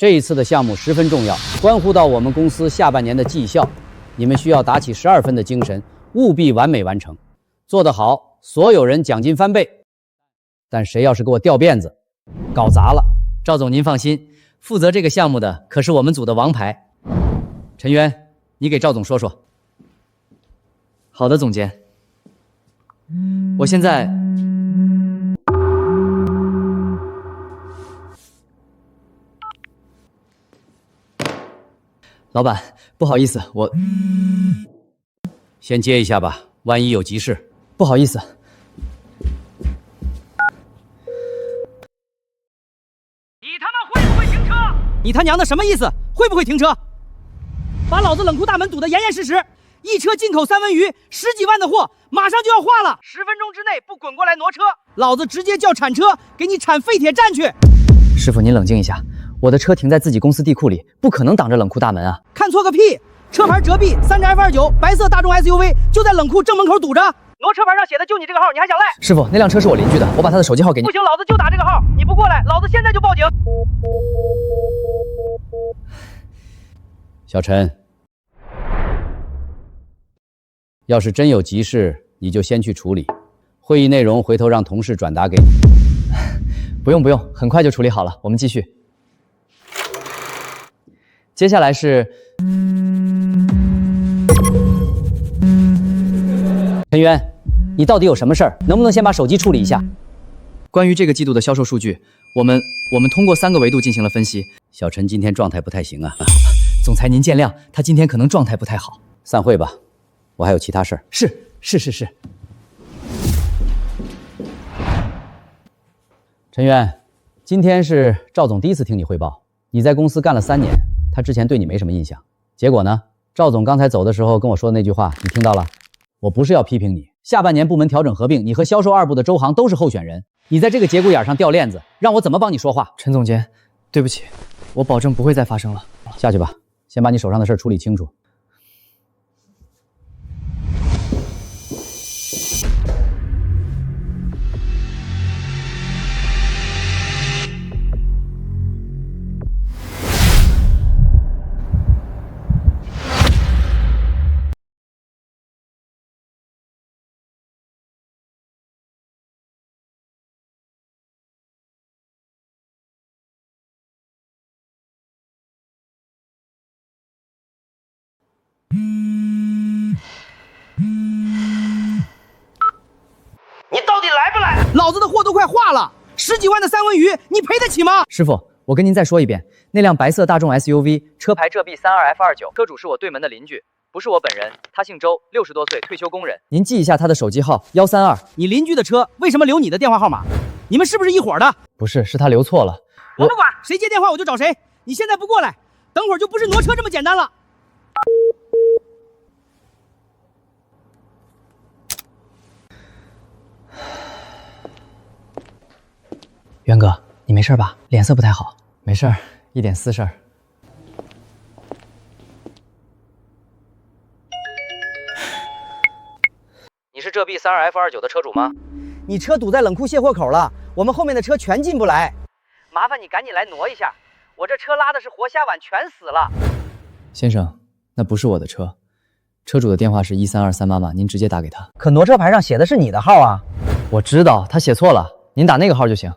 这一次的项目十分重要，关乎到我们公司下半年的绩效，你们需要打起12分的精神，务必完美完成。做得好，所有人奖金翻倍。但谁要是给我掉辫子，搞砸了，赵总您放心，负责这个项目的可是我们组的王牌。陈渊，你给赵总说说。好的，总监。我现在。老板，不好意思，我先接一下吧，万一有急事。不好意思。你他妈会不会停车？你他娘的什么意思？会不会停车？把老子冷库大门堵得严严实实，一车进口三文鱼，10几万的货，马上就要化了，10分钟之内不滚过来挪车，老子直接叫铲车给你铲废铁站去。师傅，您冷静一下。我的车停在自己公司地库里，不可能挡着冷库大门啊！看错个屁！车牌折臂3F29，白色大众 SUV 就在冷库正门口堵着。挪车牌上写的就你这个号，你还想赖？师傅，那辆车是我邻居的，我把他的手机号给你。不行，老子就打这个号，你不过来，老子现在就报警。小陈，要是真有急事，你就先去处理，会议内容回头让同事转达给你。不用，很快就处理好了，我们继续。接下来是陈渊，你到底有什么事儿？能不能先把手机处理一下？关于这个季度的销售数据，我们通过3个维度进行了分析。小陈今天状态不太行啊。总裁您见谅，他今天可能状态不太好。散会吧，我还有其他事儿。是。陈渊，今天是赵总第一次听你汇报。你在公司干了3年，他之前对你没什么印象。结果呢，赵总刚才走的时候跟我说的那句话，你听到了？我不是要批评你，下半年部门调整合并，你和销售2部的周航都是候选人，你在这个节骨眼上掉链子，让我怎么帮你说话？陈总监，对不起，我保证不会再发生了。下去吧，先把你手上的事处理清楚。你到底来不来？老子的货都快化了，10几万的三文鱼，你赔得起吗？师傅，我跟您再说一遍，那辆白色大众 SUV 车牌浙 B32F29，车主是我对门的邻居，不是我本人，他姓周，60多岁，退休工人。您记一下他的手机号132。你邻居的车为什么留你的电话号码？你们是不是一伙的？不是，是他留错了。我不管，谁接电话我就找谁。你现在不过来，等会儿就不是挪车这么简单了。元哥，你没事吧？脸色不太好。没事儿，一点私事儿。你是浙 B32F29的车主吗？你车堵在冷库卸货口了，我们后面的车全进不来。麻烦你赶紧来挪一下，我这车拉的是活虾碗，全死了。先生，那不是我的车，车主的电话是1323妈妈，您直接打给他。可挪车牌上写的是你的号啊。我知道，他写错了，您打那个号就行。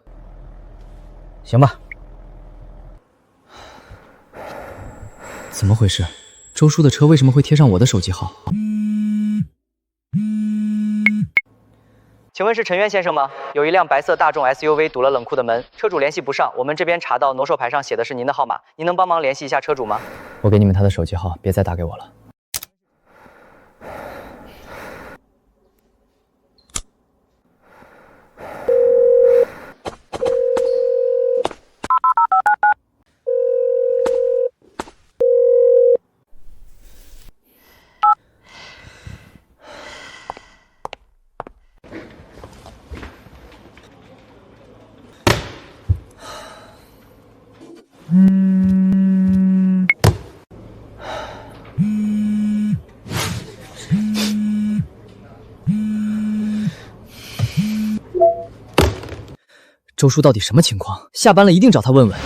行吧。怎么回事？周叔的车为什么会贴上我的手机号？请问是陈渊先生吗？有一辆白色大众 SUV 堵了冷库的门，车主联系不上，我们这边查到挪售牌上写的是您的号码，您能帮忙联系一下车主吗？我给你们他的手机号，别再打给我了。周叔到底什么情况？下班了一定找他问问。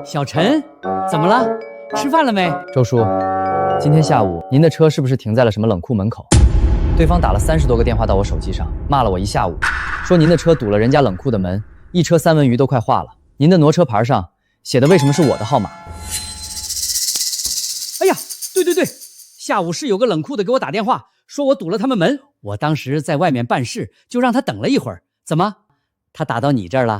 小陈，怎么了？吃饭了没？周叔，今天下午您的车是不是停在了什么冷库门口？对方打了30多个电话到我手机上，骂了我一下午，说您的车堵了人家冷库的门，一车三文鱼都快化了。您的挪车牌上写的为什么是我的号码？哎呀，对，下午是有个冷库的给我打电话，说我堵了他们门，我当时在外面办事，就让他等了一会儿。怎么，他打到你这儿了？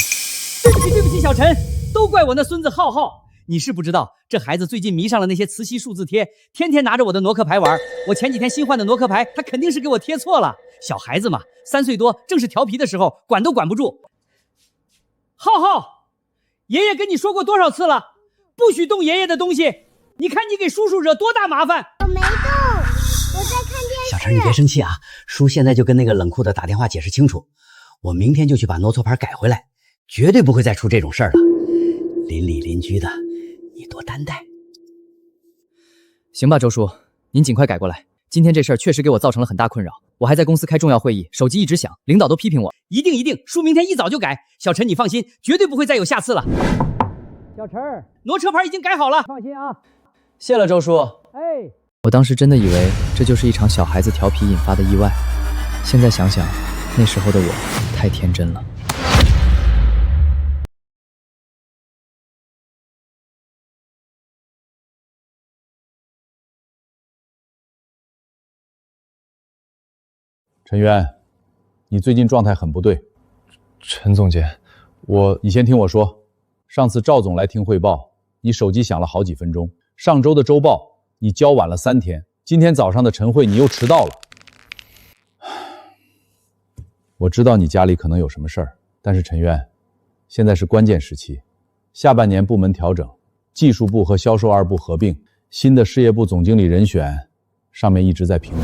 对不起，小陈，都怪我那孙子浩浩。你是不知道，这孩子最近迷上了那些磁吸数字贴，天天拿着我的挪克牌玩。我前几天新换的挪克牌，他肯定是给我贴错了。小孩子嘛，3岁多，正是调皮的时候，管都管不住。浩浩，爷爷跟你说过多少次了，不许动爷爷的东西。你看你给叔叔惹多大麻烦。我没动，我在看电视。小陈，你别生气啊，叔现在就跟那个冷库的打电话解释清楚，我明天就去把挪错牌改回来，绝对不会再出这种事儿了。邻里邻居的，你多担待。行吧，周叔，您尽快改过来。今天这事儿确实给我造成了很大困扰，我还在公司开重要会议，手机一直响，领导都批评我。一定，叔明天一早就改。小陈，你放心，绝对不会再有下次了。小陈，挪车牌已经改好了，放心啊。谢了，周叔。哎，我当时真的以为这就是一场小孩子调皮引发的意外，现在想想，那时候的我太天真了。陈渊，你最近状态很不对。陈总监，你先听我说。上次赵总来听汇报，你手机响了好几分钟。上周的周报你交晚了3天，今天早上的晨会你又迟到了。我知道你家里可能有什么事儿，但是陈渊，现在是关键时期，下半年部门调整，技术部和销售2部合并，新的事业部总经理人选，上面一直在评估。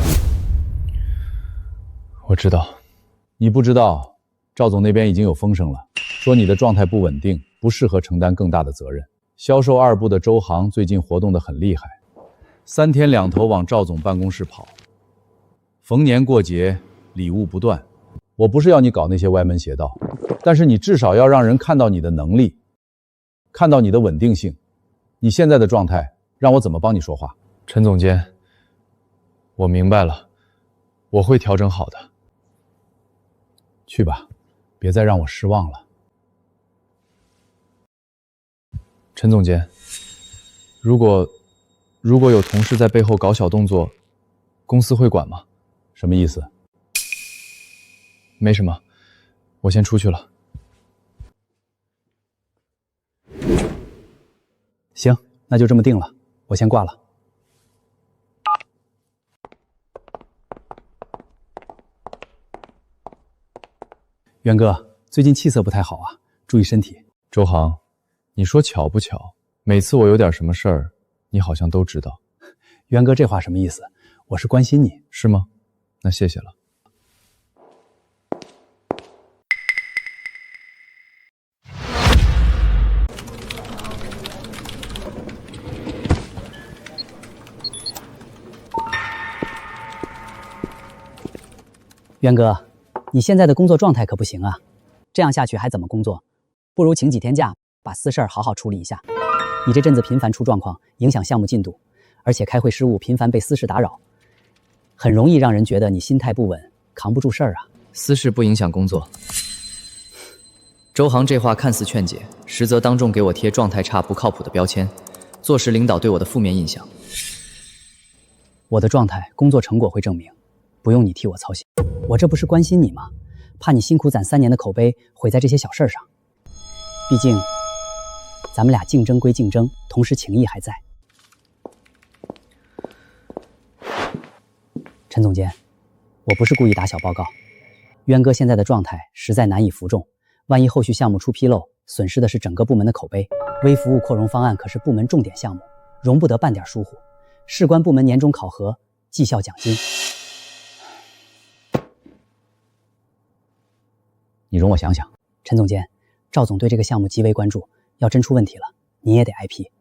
我知道。你不知道，赵总那边已经有风声了，说你的状态不稳定，不适合承担更大的责任。销售2部的周航最近活动得很厉害，3天2头往赵总办公室跑，逢年过节礼物不断。我不是要你搞那些歪门邪道，但是你至少要让人看到你的能力，看到你的稳定性。你现在的状态让我怎么帮你说话？陈总监，我明白了，我会调整好的。去吧，别再让我失望了。陈总监，如果有同事在背后搞小动作，公司会管吗？什么意思？没什么，我先出去了。行，那就这么定了，我先挂了。渊哥，最近气色不太好啊，注意身体。周航，你说巧不巧，每次我有点什么事儿，你好像都知道。渊哥，这话什么意思？我是关心你。是吗？那谢谢了。渊哥，你现在的工作状态可不行啊，这样下去还怎么工作？不如请几天假，把私事儿好好处理一下。你这阵子频繁出状况，影响项目进度，而且开会失误频繁被私事打扰，很容易让人觉得你心态不稳，扛不住事儿啊。私事不影响工作。周航这话看似劝解，实则当众给我贴状态差不靠谱的标签，坐实领导对我的负面印象。我的状态，工作成果会证明，不用你替我操心。我这不是关心你吗？怕你辛苦攒3年的口碑毁在这些小事上。毕竟，咱们俩竞争归竞争，同时情谊还在。陈总监，我不是故意打小报告，渊哥现在的状态实在难以服众，万一后续项目出纰漏，损失的是整个部门的口碑。微服务扩容方案可是部门重点项目，容不得半点疏忽。事关部门年终考核、绩效奖金。你容我想想。陈总监，赵总对这个项目极为关注，要真出问题了，你也得挨批。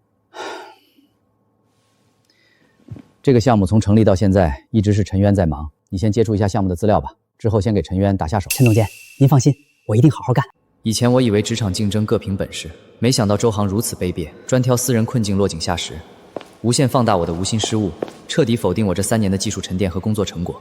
这个项目从成立到现在一直是陈渊在忙，你先接触一下项目的资料吧，之后先给陈渊打下手。陈总监，您放心，我一定好好干。以前我以为职场竞争各凭本事，没想到周航如此卑鄙，专挑私人困境落井下石，无限放大我的无心失误，彻底否定我这3年的技术沉淀和工作成果。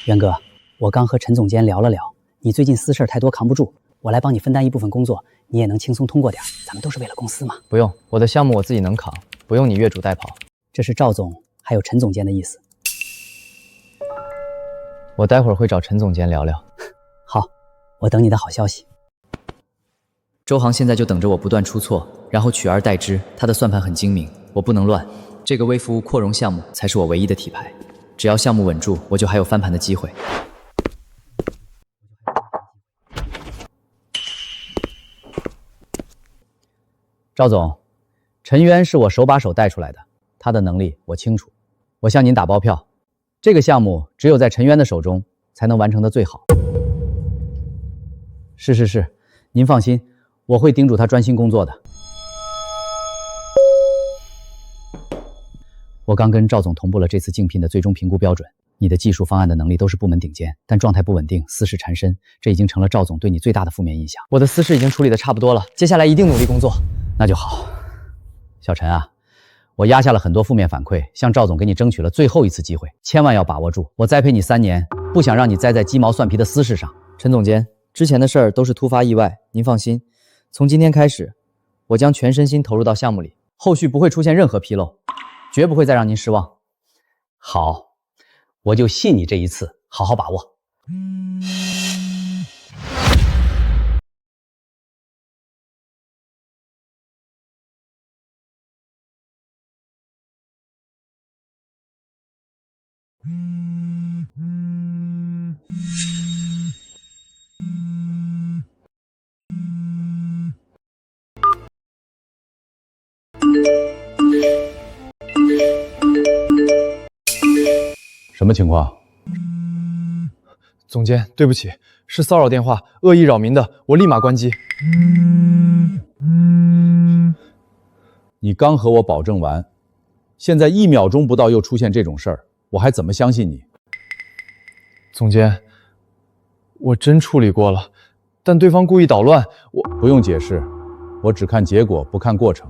元哥，我刚和陈总监聊了聊，你最近私事太多扛不住，我来帮你分担一部分工作，你也能轻松通过点，咱们都是为了公司嘛。不用，我的项目我自己能扛，不用你越俎代庖。这是赵总还有陈总监的意思。我待会儿会找陈总监聊聊。好，我等你的好消息。周航现在就等着我不断出错，然后取而代之。他的算盘很精明，我不能乱。这个微服务扩容项目才是我唯一的底牌。只要项目稳住，我就还有翻盘的机会。赵总，陈渊是我手把手带出来的，他的能力我清楚。我向您打包票，这个项目只有在陈渊的手中才能完成的最好。是，您放心，我会叮嘱他专心工作的。我刚跟赵总同步了这次竞聘的最终评估标准，你的技术方案的能力都是部门顶尖，但状态不稳定，私事缠身，这已经成了赵总对你最大的负面印象。我的私事已经处理的差不多了，接下来一定努力工作。那就好。小陈啊，我压下了很多负面反馈，向赵总给你争取了最后一次机会，千万要把握住。我栽培你3年，不想让你栽在鸡毛蒜皮的私事上。陈总监，之前的事儿都是突发意外，您放心，从今天开始，我将全身心投入到项目里，后续不会出现任何纰漏，绝不会再让您失望。好，我就信你这一次，好好把握。什么情况？总监，对不起，是骚扰电话，恶意扰民的，我立马关机。你刚和我保证完，现在1秒钟不到又出现这种事儿，我还怎么相信你？总监，我真处理过了，但对方故意捣乱，我不用解释，我只看结果，不看过程。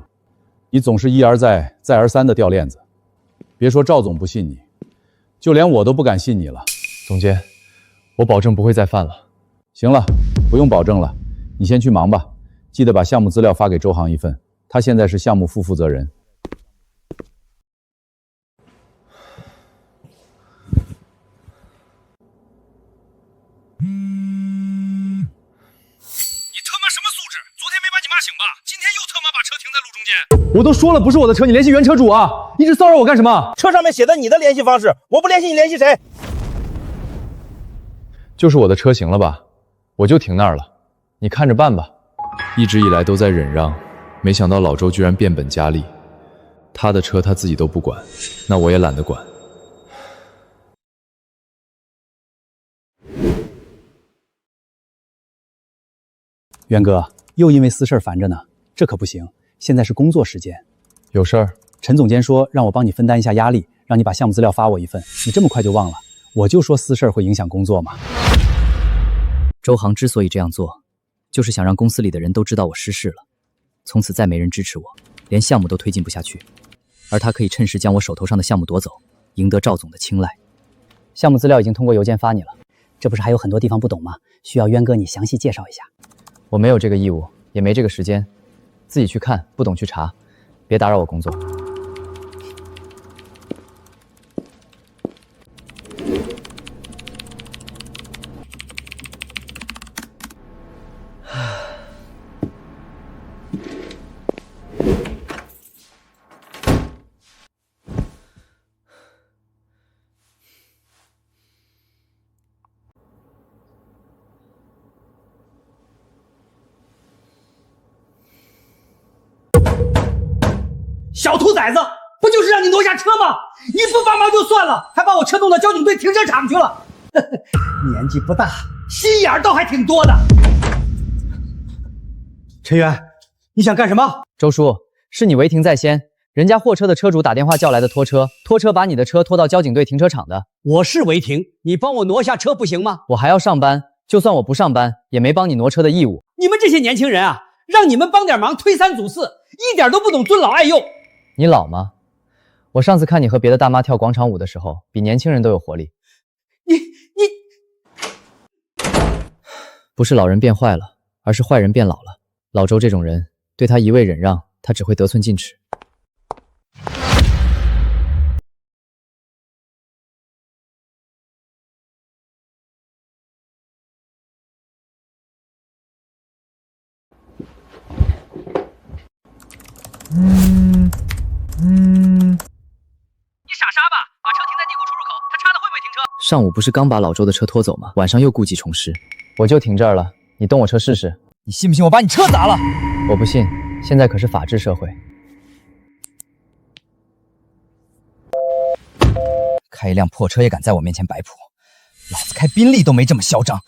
你总是一而再、再而三的掉链子，别说赵总不信你，就连我都不敢信你了。总监，我保证不会再犯了。行了，不用保证了，你先去忙吧，记得把项目资料发给周航一份，他现在是项目副负责人。我都说了不是我的车，你联系原车主啊！一直骚扰我干什么？车上面写的你的联系方式，我不联系你联系谁？就是我的车型了吧？我就停那儿了，你看着办吧。一直以来都在忍让，没想到老周居然变本加厉。他的车他自己都不管，那我也懒得管。元哥，又因为私事烦着呢，这可不行。现在是工作时间，有事儿？陈总监说让我帮你分担一下压力，让你把项目资料发我一份。你这么快就忘了？我就说私事会影响工作嘛。周航之所以这样做，就是想让公司里的人都知道我失势了，从此再没人支持我，连项目都推进不下去。而他可以趁势将我手头上的项目夺走，赢得赵总的青睐。项目资料已经通过邮件发你了，这不是还有很多地方不懂吗？需要渊哥你详细介绍一下。我没有这个义务，也没这个时间。自己去看，不懂去查，别打扰我工作。小兔崽子，不就是让你挪下车吗？你不帮忙就算了，还把我车弄到交警队停车场去了。年纪不大，心眼倒还挺多的。陈元，你想干什么？周叔，是你违停在先，人家货车的车主打电话叫来的拖车，拖车把你的车拖到交警队停车场的。我是违停，你帮我挪下车不行吗？我还要上班，就算我不上班，也没帮你挪车的义务。你们这些年轻人啊，让你们帮点忙，推三阻四，一点都不懂尊老爱幼。你老吗？我上次看你和别的大妈跳广场舞的时候，比年轻人都有活力。你不是老人变坏了，而是坏人变老了。老周这种人，对他一味忍让，他只会得寸进尺。你傻傻吧？把车停在地库出入口，他插的会不会停车？上午不是刚把老周的车拖走吗？晚上又故技重施，我就停这儿了，你动我车试试。你信不信我把你车砸了？我不信，现在可是法治社会。开一辆破车也敢在我面前摆谱，老子开宾利都没这么嚣张。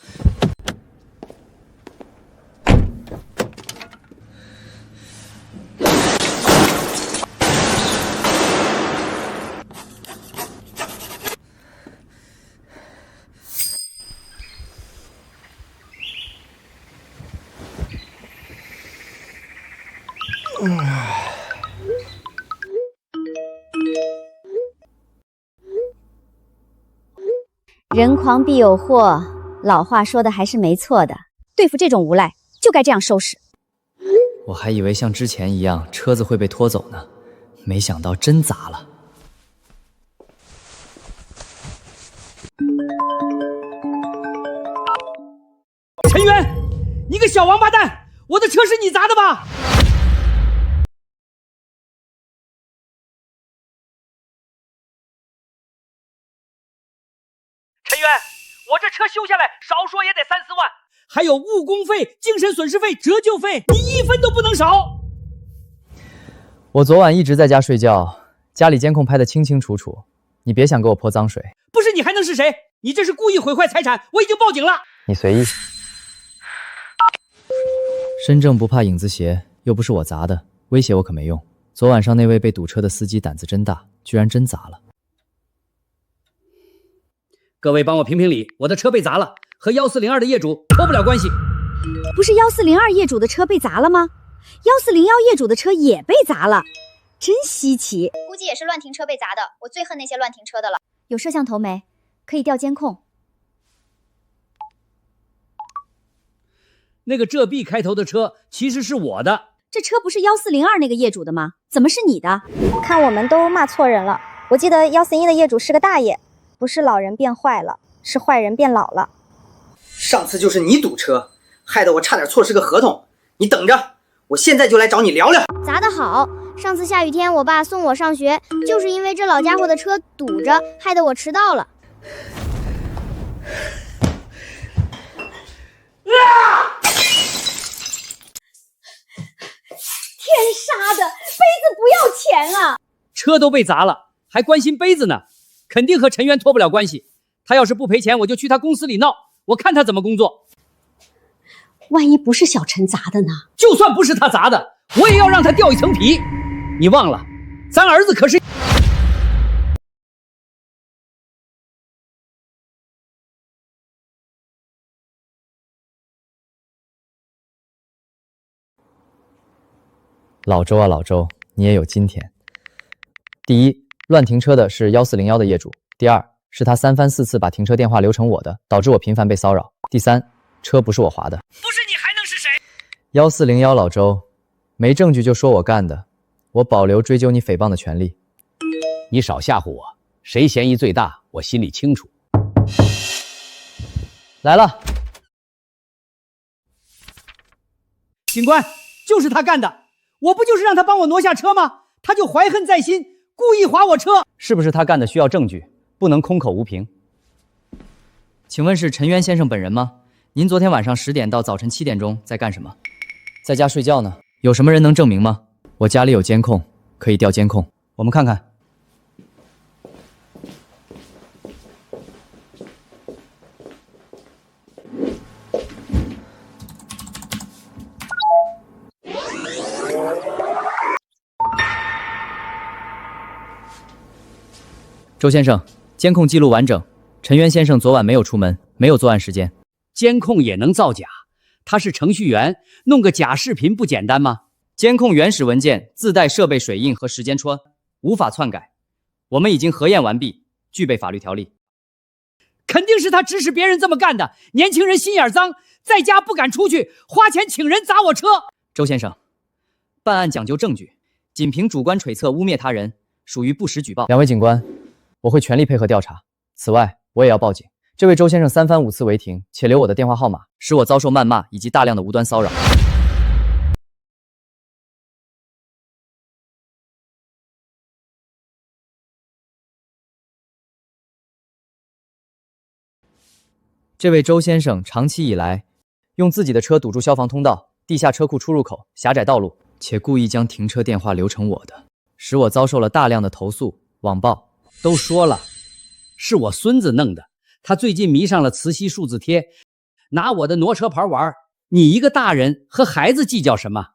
人狂必有祸，老话说的还是没错的。对付这种无赖，就该这样收拾。我还以为像之前一样车子会被拖走呢，没想到真砸了。陈元，你个小王八蛋，我的车是你砸的吧？陈元，我这车修下来少说也得3、4万，还有误工费、精神损失费、折旧费，你1分都不能少。我昨晚一直在家睡觉，家里监控拍得清清楚楚，你别想给我泼脏水。不是你还能是谁？你这是故意毁坏财产，我已经报警了。你随意。身正不怕影子斜，又不是我砸的，威胁我可没用。昨晚上那位被堵车的司机胆子真大，居然真砸了。各位帮我评评理，我的车被砸了，和1402的业主脱不了关系。不是1402业主的车被砸了吗？1401业主的车也被砸了，真稀奇。估计也是乱停车被砸的。我最恨那些乱停车的了。有摄像头没？可以调监控。那个浙 B 开头的车其实是我的。这车不是1402那个业主的吗？怎么是你的？看我们都骂错人了。我记得141的业主是个大爷，不是老人变坏了，是坏人变老了。上次就是你堵车，害得我差点错失个合同。你等着，我现在就来找你聊聊。砸得好！上次下雨天，我爸送我上学，就是因为这老家伙的车堵着，害得我迟到了。天杀的，杯子不要钱啊！车都被砸了，还关心杯子呢，肯定和陈元脱不了关系。他要是不赔钱，我就去他公司里闹，我看他怎么工作。万一不是小陈砸的呢？就算不是他砸的，我也要让他掉一层皮。你忘了，咱儿子可是……老周啊老周，你也有今天。第一，乱停车的是1401的业主；第二，是他3番4次把停车电话留成我的，导致我频繁被骚扰；第三，车不是我划的。不是你还能是谁？1401老周，没证据就说我干的，我保留追究你诽谤的权利。你少吓唬我，谁嫌疑最大，我心里清楚。来了，警官，就是他干的。我不就是让他帮我挪下车吗？他就怀恨在心，故意划我车。是不是他干的需要证据，不能空口无凭。请问是陈元先生本人吗？您昨天晚上10点到早晨7点钟在干什么？在家睡觉呢。有什么人能证明吗？我家里有监控，可以调监控。我们看看。周先生，监控记录完整，陈渊先生昨晚没有出门，没有作案时间。监控也能造假？他是程序员，弄个假视频不简单吗？监控原始文件自带设备水印和时间戳，无法篡改。我们已经核验完毕，具备法律条例。肯定是他指使别人这么干的。年轻人心眼脏，在家不敢出去，花钱请人砸我车。周先生，办案讲究证据，仅凭主观揣测污蔑他人，属于不实举报。两位警官，我会全力配合调查。此外，我也要报警。这位周先生3番5次违停，且留我的电话号码，使我遭受谩骂以及大量的无端骚扰。这位周先生长期以来用自己的车堵住消防通道、地下车库出入口、狭窄道路，且故意将停车电话留成我的，使我遭受了大量的投诉、网暴。都说了，是我孙子弄的。他最近迷上了磁吸数字贴，拿我的挪车牌玩。你一个大人和孩子计较什么？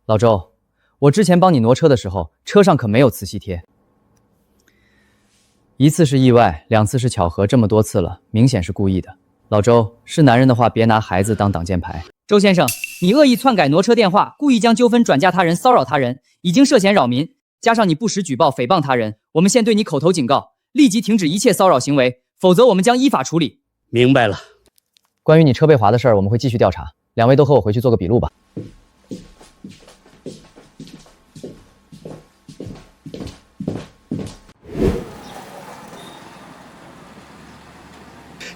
老周，我之前帮你挪车的时候，车上可没有磁吸贴。1次是意外，2次是巧合，这么多次了，明显是故意的。老周，是男人的话，别拿孩子当挡箭牌。周先生，你恶意篡改挪车电话，故意将纠纷转嫁他人，骚扰他人，已经涉嫌扰民，加上你不实举报、诽谤他人，我们现对你口头警告，立即停止一切骚扰行为，否则我们将依法处理。明白了。关于你车被划的事儿，我们会继续调查。两位都和我回去做个笔录吧。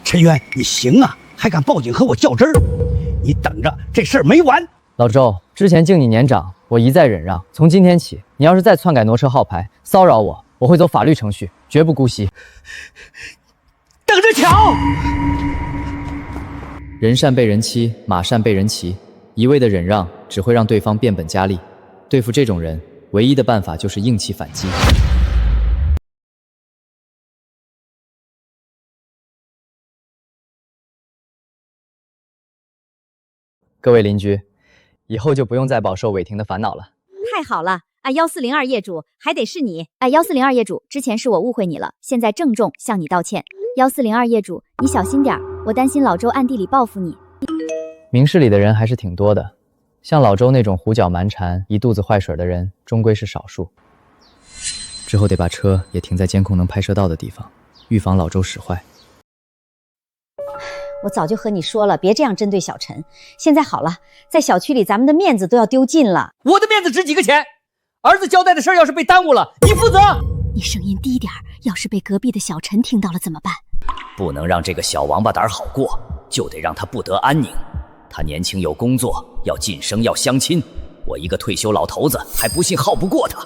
陈渊，你行啊，还敢报警和我较真儿？你等着，这事儿没完！老周，之前敬你年长，我一再忍让。从今天起，你要是再篡改挪车号牌，骚扰我，我会走法律程序，绝不姑息。等着瞧！人善被人欺，马善被人骑，一味的忍让只会让对方变本加厉。对付这种人，唯一的办法就是硬气反击。各位邻居，以后就不用再饱受违停的烦恼了。太好了啊！1402业主还得是你啊！1402业主，之前是我误会你了，现在郑重向你道歉。1402业主，你小心点儿，我担心老周暗地里报复你。明事理的人还是挺多的，像老周那种胡搅蛮缠、一肚子坏水的人，终归是少数。之后得把车也停在监控能拍摄到的地方，预防老周使坏。我早就和你说了，别这样针对小陈。现在好了，在小区里咱们的面子都要丢尽了。我的面子值几个钱？儿子交代的事儿要是被耽误了，你负责。你声音低点儿，要是被隔壁的小陈听到了怎么办？不能让这个小王八蛋好过，就得让他不得安宁。他年轻有工作，要晋升，要相亲。我一个退休老头子还不信耗不过他。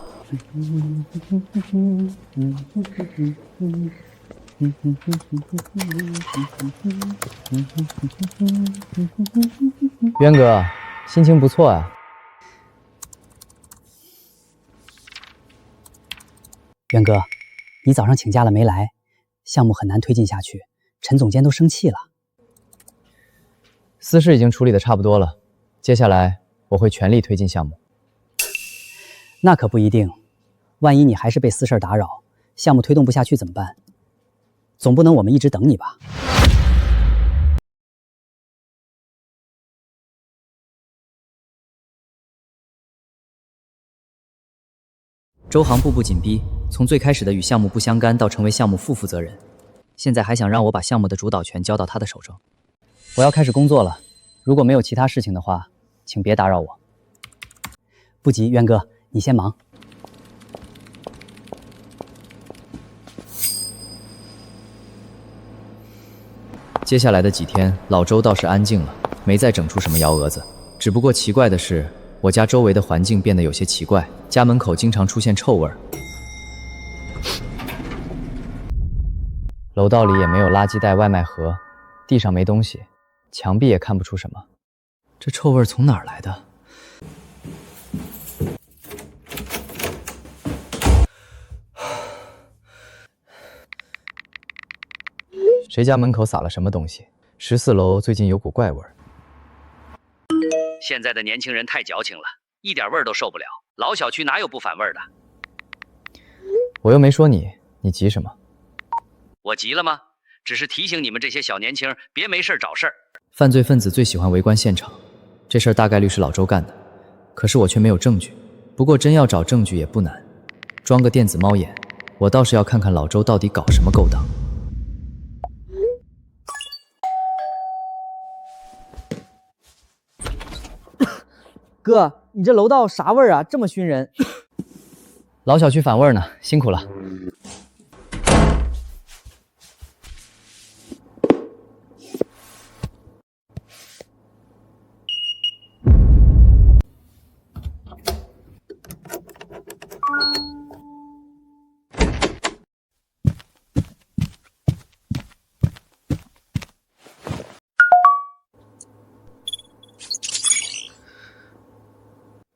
渊哥，心情不错啊。渊哥，你早上请假了没来，项目很难推进下去，陈总监都生气了。私事已经处理的差不多了，接下来我会全力推进项目。那可不一定，万一你还是被私事打扰，项目推动不下去怎么办？总不能我们一直等你吧？周航步步紧逼，从最开始的与项目不相干到成为项目副负责人，现在还想让我把项目的主导权交到他的手中。我要开始工作了，如果没有其他事情的话，请别打扰我。不急，渊哥，你先忙。接下来的几天，老周倒是安静了，没再整出什么幺蛾子。只不过奇怪的是，我家周围的环境变得有些奇怪，家门口经常出现臭味儿，楼道里也没有垃圾袋、外卖盒，地上没东西，墙壁也看不出什么。这臭味从哪儿来的？谁家门口撒了什么东西？14楼最近有股怪味儿。现在的年轻人太矫情了，一点味儿都受不了。老小区哪有不反味儿的？我又没说你你急什么？我急了吗？只是提醒你们这些小年轻别没事找事儿。犯罪分子最喜欢围观现场，这事儿大概率是老周干的，可是我却没有证据。不过真要找证据也不难，装个电子猫眼，我倒是要看看老周到底搞什么勾当。哥，你这楼道啥味儿啊？这么熏人。老小区反味儿呢，辛苦了。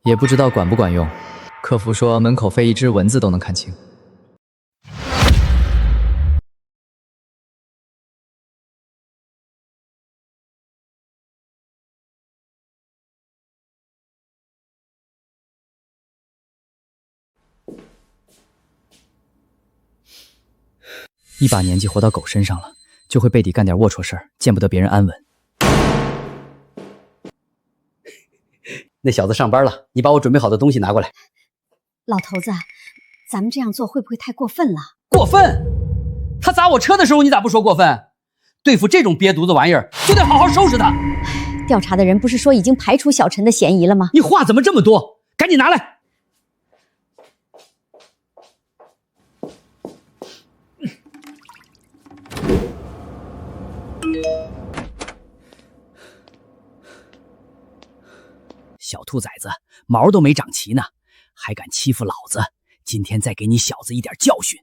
也不知道管不管用。客服说门口飞一只蚊子都能看清。一把年纪活到狗身上了，就会背地干点龌龊事儿，见不得别人安稳。那小子上班了，你把我准备好的东西拿过来。老头子，咱们这样做会不会太过分了？过分？他砸我车的时候，你咋不说过分？对付这种瘪犊子玩意儿，就得好好收拾他。调查的人不是说已经排除小陈的嫌疑了吗？你话怎么这么多？赶紧拿来！小兔崽子，毛都没长齐呢，还敢欺负老子！今天再给你小子一点教训。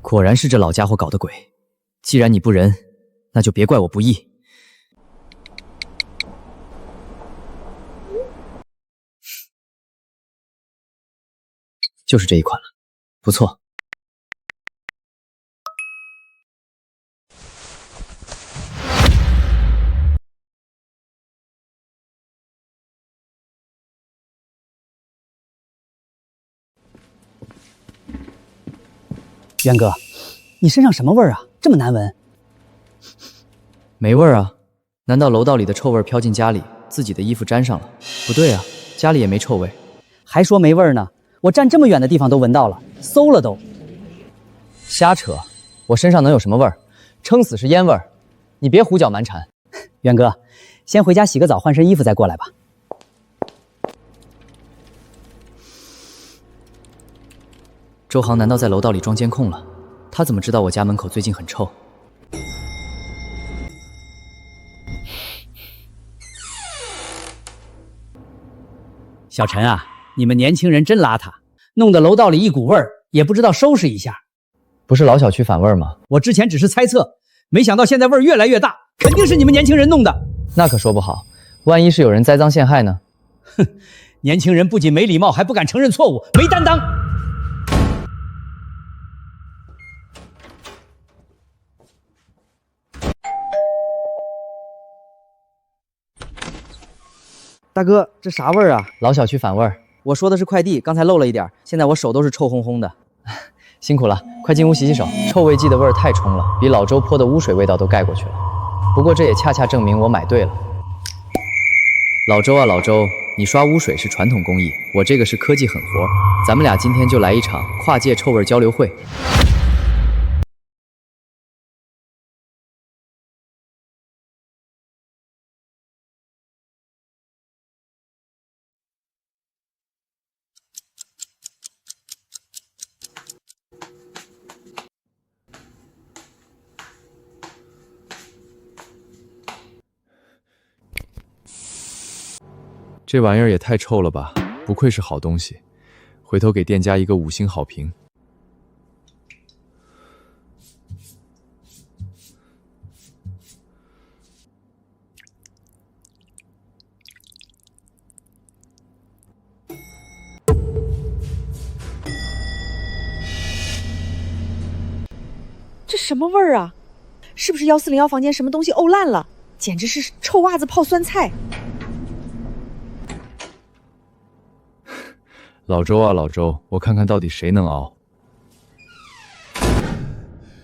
果然是这老家伙搞的鬼。既然你不仁，那就别怪我不义。就是这一款了，不错。渊哥，你身上什么味儿啊？这么难闻？没味儿啊？难道楼道里的臭味飘进家里，自己的衣服沾上了？不对啊，家里也没臭味。还说没味儿呢？我站这么远的地方都闻到了，馊了都。瞎扯，我身上能有什么味儿？撑死是烟味儿。你别胡搅蛮缠。渊哥，先回家洗个澡，换身衣服再过来吧。周航难道在楼道里装监控了？他怎么知道我家门口最近很臭？小陈啊，你们年轻人真邋遢，弄得楼道里一股味儿，也不知道收拾一下。不是老小区反味吗？我之前只是猜测，没想到现在味儿越来越大，肯定是你们年轻人弄的。那可说不好，万一是有人栽赃陷害呢？哼，年轻人不仅没礼貌，还不敢承认错误，没担当。大哥，这啥味儿啊？老小区反味儿。我说的是快递，刚才漏了一点，现在我手都是臭烘烘的。辛苦了，快进屋洗洗手。臭味剂的味儿太冲了，比老周泼的污水味道都盖过去了。不过这也恰恰证明我买对了。老周啊老周，你刷污水是传统工艺，我这个是科技狠活，咱们俩今天就来一场跨界臭味交流会。这玩意儿也太臭了吧！不愧是好东西，回头给店家一个5星好评。这什么味儿啊？是不是1401房间什么东西沤烂了？简直是臭袜子泡酸菜！老周啊，老周，我看看到底谁能熬。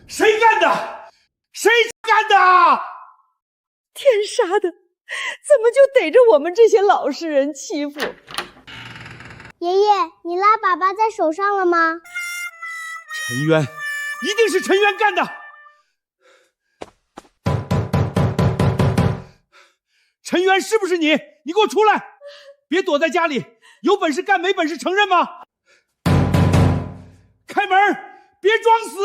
谁干的？谁干的？天杀的，怎么就逮着我们这些老实人欺负？爷爷，你拉粑粑在手上了吗？陈渊，一定是陈渊干的。陈渊，是不是你？你给我出来！别躲在家里，有本事干，没本事承认吗？开门，别装死！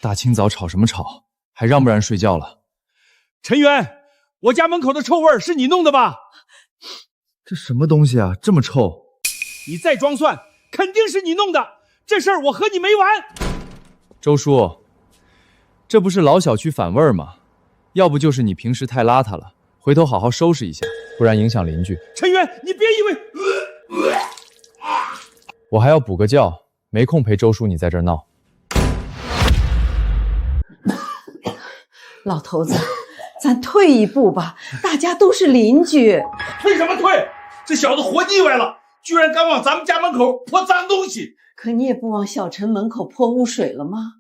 大清早吵什么吵？还让不让人睡觉了？陈渊，我家门口的臭味是你弄的吧？这什么东西啊，这么臭！你再装蒜，肯定是你弄的。这事儿我和你没完。周叔，这不是老小区反味儿吗？要不就是你平时太邋遢了，回头好好收拾一下，不然影响邻居。陈渊，你别以为……我还要补个觉，没空陪周叔你在这儿闹。老头子，咱退一步吧，大家都是邻居。退什么退？这小子活腻歪了，居然敢往咱们家门口泼脏东西。可你也不往小陈门口泼污水了吗？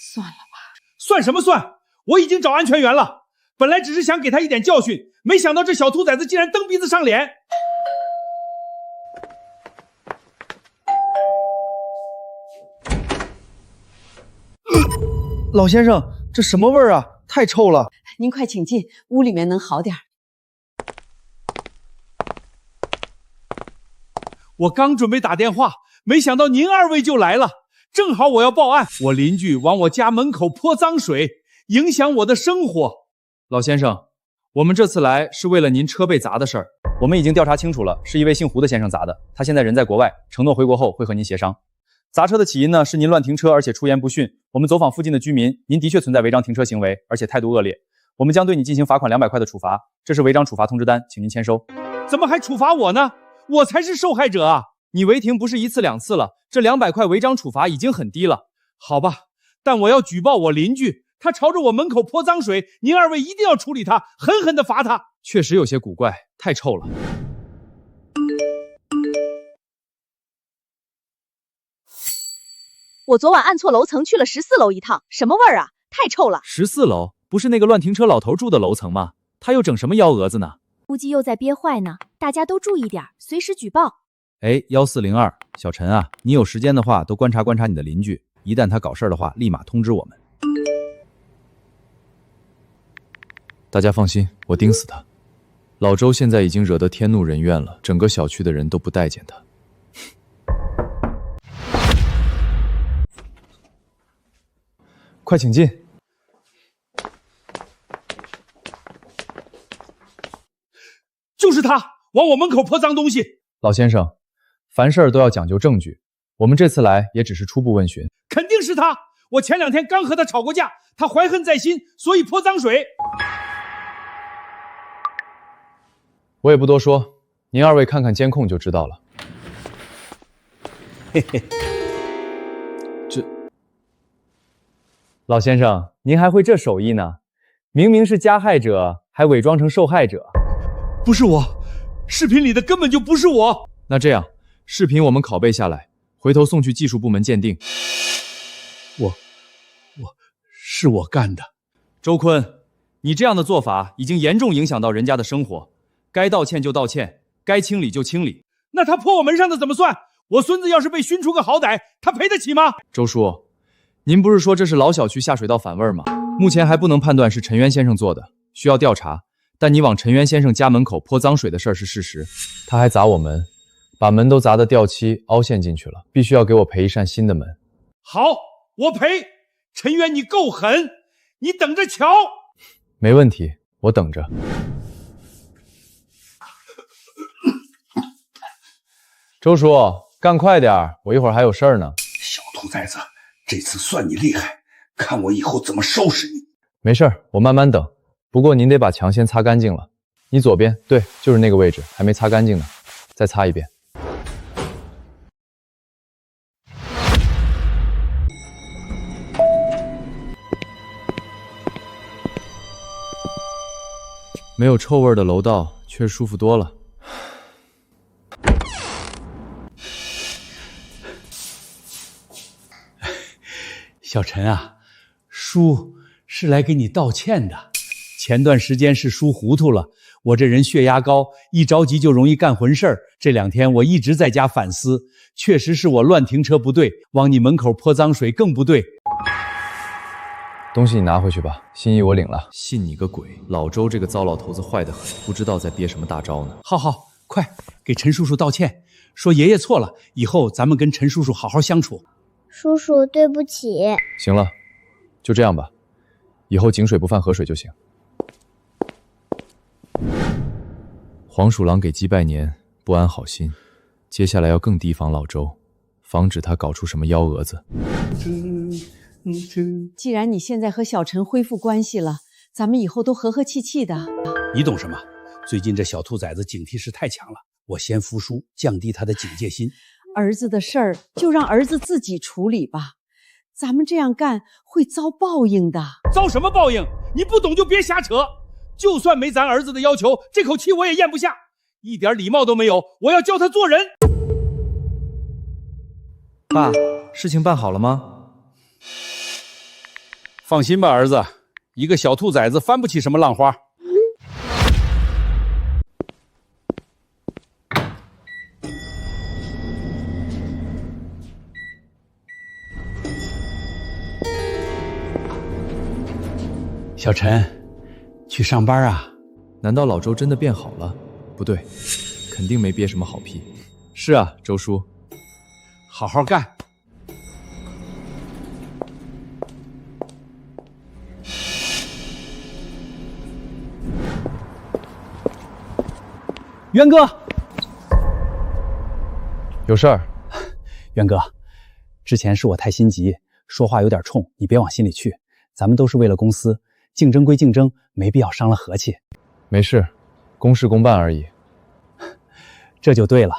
算了吧。算什么算？我已经找安全员了，本来只是想给他一点教训，没想到这小兔崽子竟然蹬鼻子上脸。老先生，这什么味儿啊？太臭了！您快请进，屋里面能好点。我刚准备打电话，没想到您二位就来了，正好我要报案，我邻居往我家门口泼脏水，影响我的生活。老先生，我们这次来是为了您车被砸的事儿，我们已经调查清楚了，是一位姓胡的先生砸的，他现在人在国外，承诺回国后会和您协商。砸车的起因呢，是您乱停车，而且出言不逊。我们走访附近的居民，您的确存在违章停车行为，而且态度恶劣。我们将对你进行罚款200块的处罚，这是违章处罚通知单，请您签收。怎么还处罚我呢？我才是受害者啊！你违停不是1次2次了，这200块违章处罚已经很低了。好吧，但我要举报我邻居，他朝着我门口泼脏水，您二位一定要处理他，狠狠地罚他。确实有些古怪，太臭了。我昨晚按错楼层去了14楼一趟，什么味儿啊？太臭了。14楼不是那个乱停车老头住的楼层吗？他又整什么幺蛾子呢？估计又在憋坏呢。大家都注意点，随时举报。哎，1402，小陈啊，你有时间的话，多观察观察你的邻居，一旦他搞事儿的话，立马通知我们。大家放心，我盯死他。老周现在已经惹得天怒人怨了，整个小区的人都不待见他。快请进。就是他往我门口泼脏东西。老先生，凡事都要讲究证据，我们这次来也只是初步问询。肯定是他，我前2天刚和他吵过架，他怀恨在心，所以泼脏水。我也不多说，您二位看看监控就知道了。嘿嘿，老先生，您还会这手艺呢？明明是加害者，还伪装成受害者。不是我，视频里的根本就不是我。那这样，视频我们拷贝下来，回头送去技术部门鉴定。是我干的。周坤，你这样的做法已经严重影响到人家的生活，该道歉就道歉，该清理就清理。那他泼我门上的怎么算？我孙子要是被熏出个好歹，他赔得起吗？周叔，您不是说这是老小区下水道反味吗？目前还不能判断是陈渊先生做的，需要调查。但你往陈渊先生家门口泼脏水的事儿是事实，他还砸我门，把门都砸得掉漆凹陷进去了，必须要给我赔一扇新的门。好，我赔。陈渊，你够狠，你等着瞧。没问题，我等着。周叔，干快点，我一会儿还有事儿呢。小兔崽子，这次算你厉害，看我以后怎么收拾你。没事儿，我慢慢等。不过您得把墙先擦干净了。你左边，对，就是那个位置，还没擦干净呢，再擦一遍。没有臭味的楼道却舒服多了。小陈啊，叔是来给你道歉的。前段时间是叔糊涂了，我这人血压高，一着急就容易干混事儿。这2天我一直在家反思，确实是我乱停车不对，往你门口泼脏水更不对。东西你拿回去吧，心意我领了。信你个鬼！老周这个糟老头子坏得很，不知道在憋什么大招呢。好，快给陈叔叔道歉，说爷爷错了，以后咱们跟陈叔叔好好相处。叔叔，对不起。行了，就这样吧，以后井水不犯河水就行。黄鼠狼给鸡拜年，不安好心，接下来要更提防老周，防止他搞出什么幺蛾子。既然你现在和小陈恢复关系了，咱们以后都和和气气的。你懂什么？最近这小兔崽子警惕是太强了，我先服输，降低他的警戒心。儿子的事儿就让儿子自己处理吧，咱们这样干会遭报应的。遭什么报应？你不懂就别瞎扯。就算没咱儿子的要求，这口气我也咽不下，一点礼貌都没有。我要教他做人。爸，事情办好了吗？放心吧，儿子，一个小兔崽子翻不起什么浪花。小陈，去上班啊？难道老周真的变好了？不对，肯定没憋什么好屁。是啊，周叔，好好干。渊哥，有事儿？渊哥，之前是我太心急，说话有点冲，你别往心里去。咱们都是为了公司，竞争归竞争，没必要伤了和气。没事，公事公办而已。这就对了。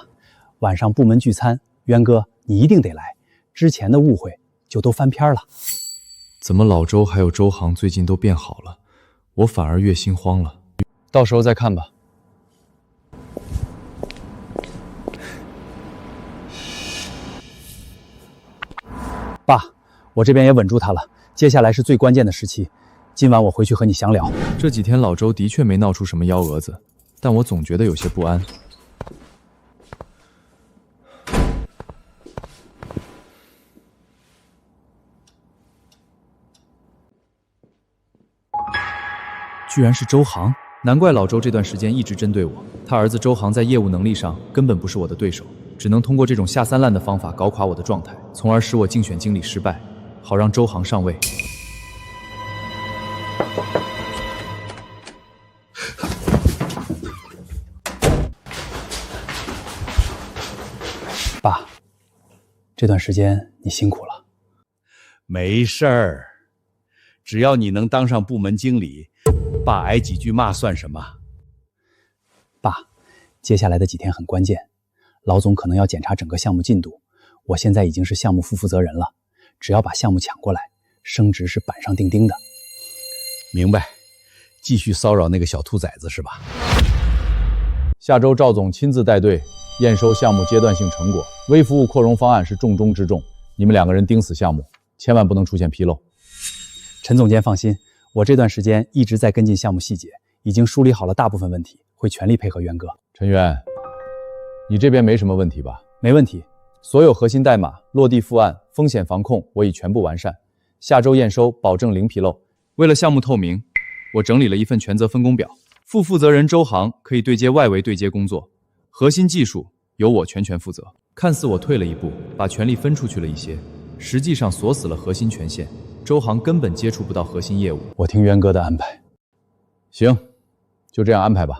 晚上部门聚餐，渊哥你一定得来，之前的误会就都翻篇了。怎么老周还有周航最近都变好了，我反而越心慌了。到时候再看吧。爸，我这边也稳住他了，接下来是最关键的时期。今晚我回去和你详聊。这几天老周的确没闹出什么幺蛾子，但我总觉得有些不安。居然是周航，难怪老周这段时间一直针对我。他儿子周航在业务能力上根本不是我的对手，只能通过这种下三滥的方法搞垮我的状态，从而使我竞选经理失败，好让周航上位。爸，这段时间你辛苦了。没事儿，只要你能当上部门经理，爸挨几句骂算什么？爸，接下来的几天很关键，老总可能要检查整个项目进度。我现在已经是项目副负责人了，只要把项目抢过来，升职是板上钉钉的。明白，继续骚扰那个小兔崽子是吧？下周赵总亲自带队验收项目阶段性成果，微服务扩容方案是重中之重，你们2个人盯死项目，千万不能出现纰漏。陈总监放心，我这段时间一直在跟进项目细节，已经梳理好了大部分问题，会全力配合渊哥。陈渊，你这边没什么问题吧？没问题，所有核心代码、落地复案、风险防控我已全部完善，下周验收保证零纰漏。为了项目透明，我整理了一份权责分工表，副负责人周航可以对接外围对接工作，核心技术由我全权负责。看似我退了一步，把权力分出去了一些，实际上锁死了核心权限，周航根本接触不到核心业务。我听渊哥的安排。行，就这样安排吧。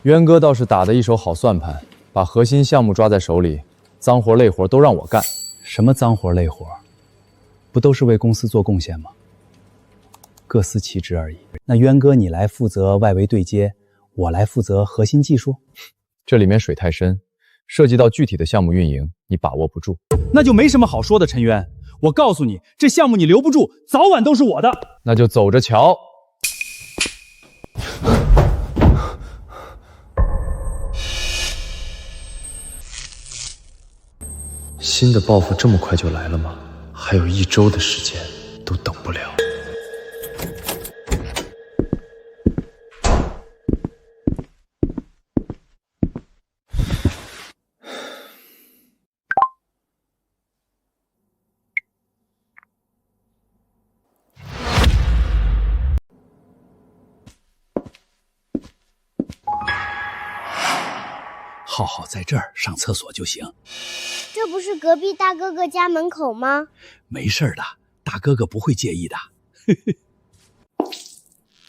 渊哥倒是打得一手好算盘，把核心项目抓在手里，脏活累活都让我干。什么脏活累活？不都是为公司做贡献吗？各司其职而已。那渊哥你来负责外围对接，我来负责核心技术。这里面水太深，涉及到具体的项目运营，你把握不住。那就没什么好说的，陈渊。我告诉你，这项目你留不住，早晚都是我的。那就走着瞧。新的报复这么快就来了吗？还有1周的时间，都等不了。浩浩在这儿上厕所就行。这不是隔壁大哥哥家门口吗？没事的，大哥哥不会介意的。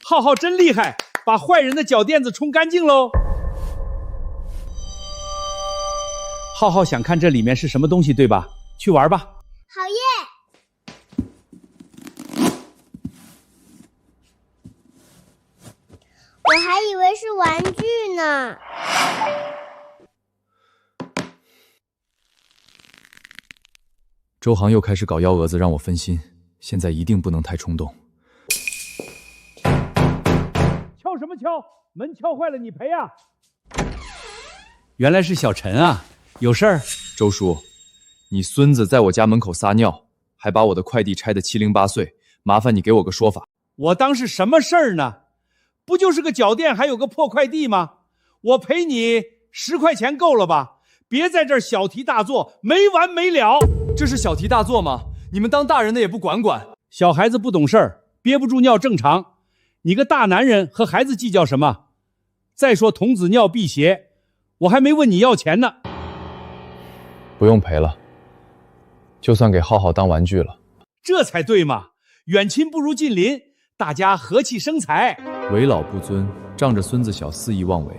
浩浩真厉害，把坏人的脚垫子冲干净喽。浩浩想看这里面是什么东西，对吧？去玩吧。好耶！我还以为是玩具呢。周航又开始搞幺蛾子，让我分心。现在一定不能太冲动。敲什么敲？门敲坏了你赔啊！原来是小陈啊，有事儿？周叔，你孙子在我家门口撒尿，还把我的快递拆得七零八碎，麻烦你给我个说法。我当是什么事儿呢？不就是个脚垫，还有个破快递吗？我赔你10块钱够了吧？别在这儿小题大做，没完没了。这是小题大做吗？你们当大人的也不管管。小孩子不懂事儿，憋不住尿正常。你个大男人和孩子计较什么？再说童子尿辟邪，我还没问你要钱呢。不用赔了，就算给浩浩当玩具了。这才对嘛，远亲不如近邻，大家和气生财。为老不尊，仗着孙子小肆意妄为，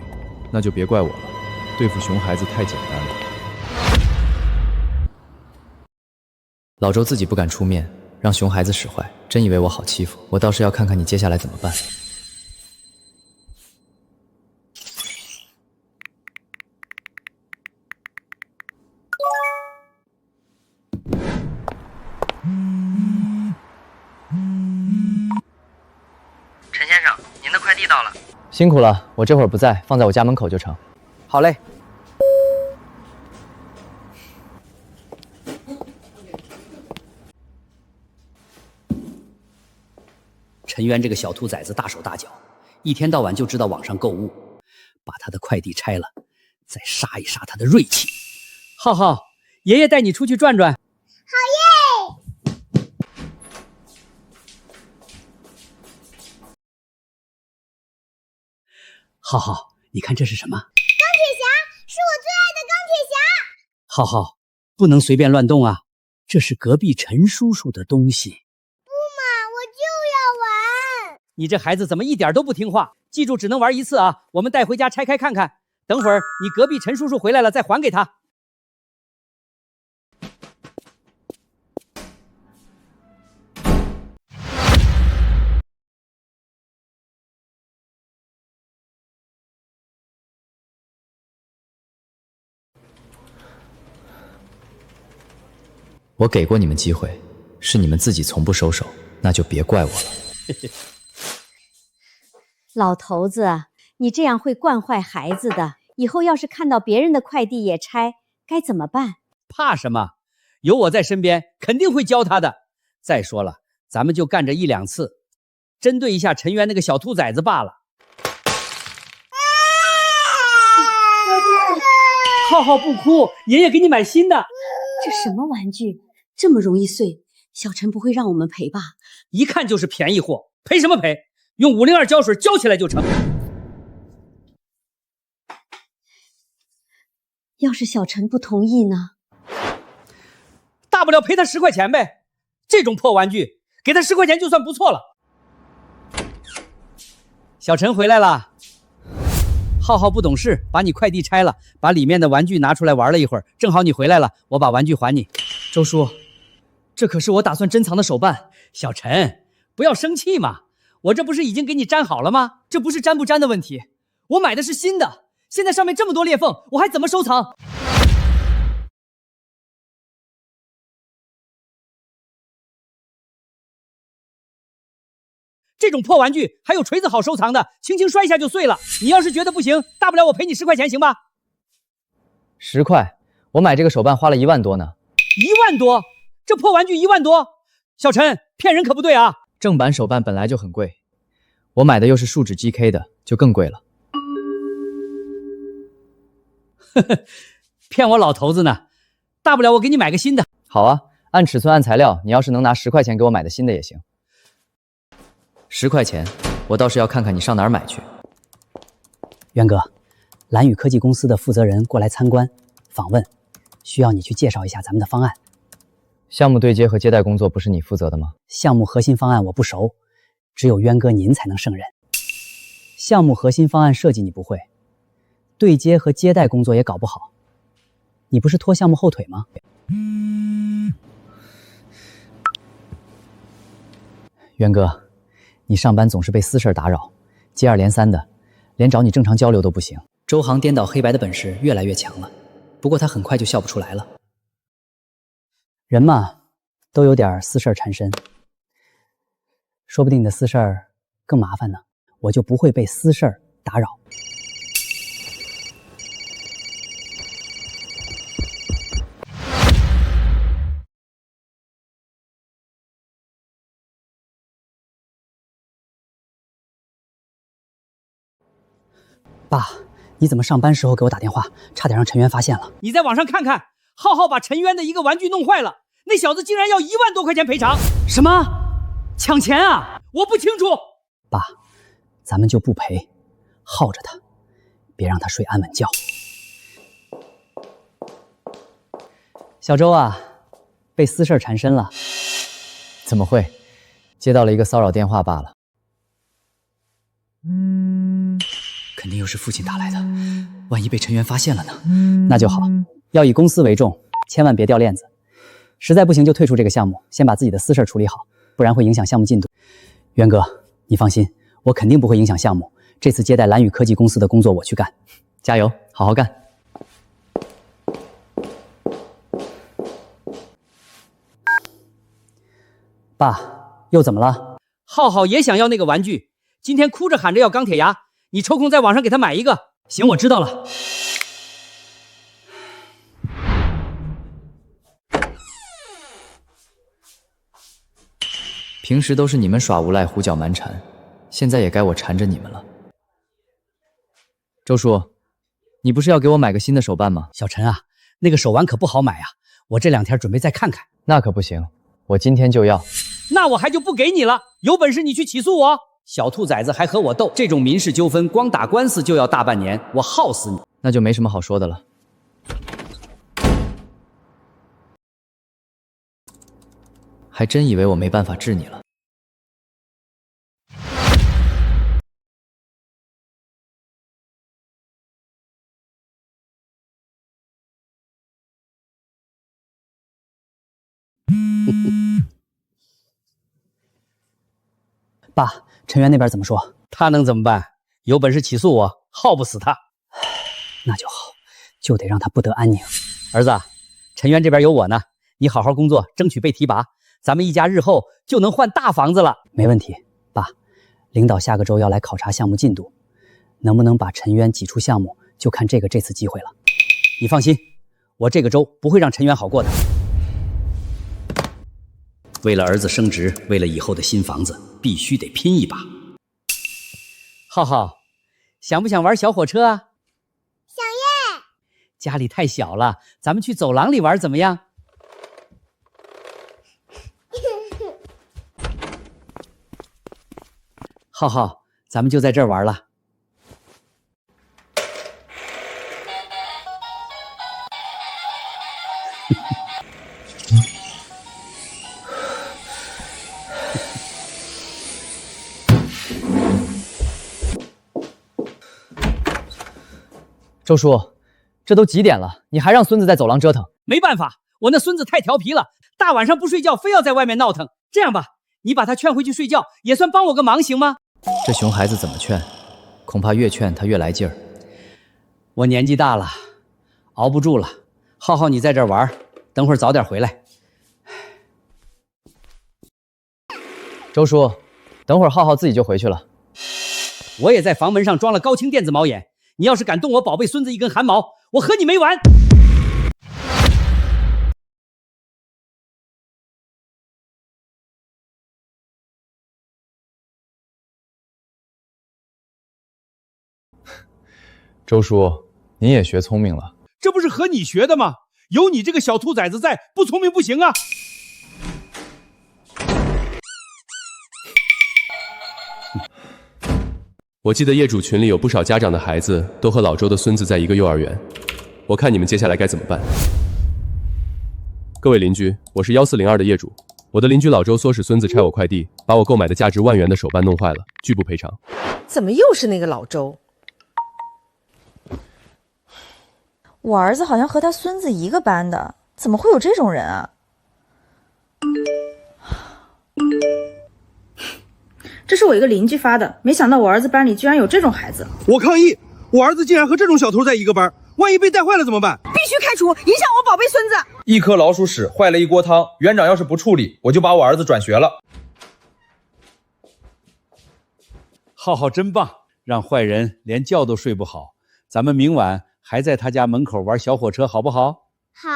那就别怪我了。对付熊孩子太简单了。老周自己不敢出面，让熊孩子使坏，真以为我好欺负。我倒是要看看你接下来怎么办。陈先生，您的快递到了。辛苦了，我这会儿不在，放在我家门口就成。好嘞。陈渊这个小兔崽子大手大脚，一天到晚就知道网上购物，把他的快递拆了，再杀一杀他的锐气。浩浩，爷爷带你出去转转。好耶！浩浩，你看这是什么？钢铁侠，是我最爱的钢铁侠。浩浩，不能随便乱动啊，这是隔壁陈叔叔的东西。你这孩子怎么一点都不听话？记住，只能玩一次啊！我们带回家拆开看看。等会儿你隔壁陈叔叔回来了再还给他。我给过你们机会，是你们自己从不收手，那就别怪我了。老头子，你这样会惯坏孩子的，以后要是看到别人的快递也拆，该怎么办？怕什么？有我在身边，肯定会教他的。再说了，咱们就干这1、2次，针对一下陈渊那个小兔崽子罢了。浩浩不哭，爷爷给你买新的。这什么玩具，这么容易碎？小陈不会让我们赔吧？一看就是便宜货，赔什么赔？用502胶水浇起来就成。要是小陈不同意呢？大不了赔他10块钱呗。这种破玩具，给他10块钱就算不错了。小陈回来了。浩浩不懂事，把你快递拆了，把里面的玩具拿出来玩了一会儿，正好你回来了，我把玩具还你。周叔，这可是我打算珍藏的手办。小陈，不要生气嘛。我这不是已经给你粘好了吗？这不是粘不粘的问题，我买的是新的，现在上面这么多裂缝，我还怎么收藏？这种破玩具还有锤子好收藏的，轻轻摔一下就碎了。你要是觉得不行，大不了我赔你10块钱，行吧？10块？我买这个手办花了1万多呢。1万多？这破玩具1万多？小陈，骗人可不对啊！正版手办本来就很贵，我买的又是树脂 GK 的，就更贵了。呵呵，骗我老头子呢？大不了我给你买个新的。好啊，按尺寸按材料，你要是能拿10块钱给我买的新的也行。10块钱，我倒是要看看你上哪儿买去。渊哥，蓝宇科技公司的负责人过来参观访问，需要你去介绍一下咱们的方案。项目对接和接待工作不是你负责的吗？项目核心方案我不熟，只有渊哥您才能胜任。项目核心方案设计你不会，对接和接待工作也搞不好，你不是拖项目后腿吗？渊哥，你上班总是被私事打扰，接二连三的，连找你正常交流都不行。周航颠倒黑白的本事越来越强了，不过他很快就笑不出来了。人嘛，都有点私事缠身，说不定你的私事儿更麻烦呢。我就不会被私事儿打扰。爸，你怎么上班时候给我打电话，差点让陈渊发现了？你在网上看看，浩浩把陈渊的一个玩具弄坏了，那小子竟然要1万多块钱赔偿！什么？抢钱啊？我不清楚。爸，咱们就不赔，耗着他，别让他睡安稳觉。小周啊，被私事缠身了。怎么会？接到了一个骚扰电话罢了。肯定又是父亲打来的，万一被陈渊发现了呢？那就好，要以公司为重，千万别掉链子。实在不行就退出这个项目，先把自己的私事处理好，不然会影响项目进度。渊哥，你放心，我肯定不会影响项目。这次接待蓝宇科技公司的工作我去干，加油，好好干。爸，又怎么了？浩浩也想要那个玩具，今天哭着喊着要钢铁侠，你抽空在网上给他买一个。行，我知道了。平时都是你们耍无赖胡搅蛮缠，现在也该我缠着你们了。周叔，你不是要给我买个新的手办吗？小陈啊，那个手玩可不好买啊，我这2天准备再看看。那可不行，我今天就要。那我还就不给你了，有本事你去起诉我！小兔崽子还和我斗，这种民事纠纷光打官司就要大半年，我耗死你！那就没什么好说的了。还真以为我没办法治你了。爸，陈渊那边怎么说？他能怎么办？有本事起诉我，耗不死他。那就好，就得让他不得安宁。儿子，陈渊这边有我呢，你好好工作，争取被提拔，咱们一家日后就能换大房子了。没问题，爸，领导下个周要来考察项目进度，能不能把陈渊挤出项目，就看这次机会了。你放心，我这个周不会让陈渊好过的。为了儿子升职，为了以后的新房子，必须得拼一把。浩浩，想不想玩小火车啊？想耶！家里太小了，咱们去走廊里玩怎么样？浩浩，咱们就在这儿玩了。周叔，这都几点了，你还让孙子在走廊折腾？没办法，我那孙子太调皮了，大晚上不睡觉，非要在外面闹腾。这样吧，你把他劝回去睡觉，也算帮我个忙，行吗？这熊孩子怎么劝？恐怕越劝他越来劲儿。我年纪大了，熬不住了。浩浩，你在这儿玩，等会儿早点回来。周叔，等会儿浩浩自己就回去了。我也在房门上装了高清电子猫眼，你要是敢动我宝贝孙子一根汗毛，我和你没完！周叔，您也学聪明了。这不是和你学的吗？有你这个小兔崽子在，不聪明不行啊！我记得业主群里有不少家长的孩子都和老周的孙子在一个幼儿园，我看你们接下来该怎么办？各位邻居，我是1402的业主，我的邻居老周唆使孙子拆我快递，把我购买的价值1万元的手办弄坏了，拒不赔偿。怎么又是那个老周？我儿子好像和他孙子一个班的，怎么会有这种人啊？这是我一个邻居发的，没想到我儿子班里居然有这种孩子。我抗议！我儿子竟然和这种小偷在一个班，万一被带坏了怎么办？必须开除，影响我宝贝孙子。一颗老鼠屎坏了一锅汤，园长要是不处理，我就把我儿子转学了。浩浩真棒，让坏人连觉都睡不好。咱们明晚还在他家门口玩小火车，好不好？好。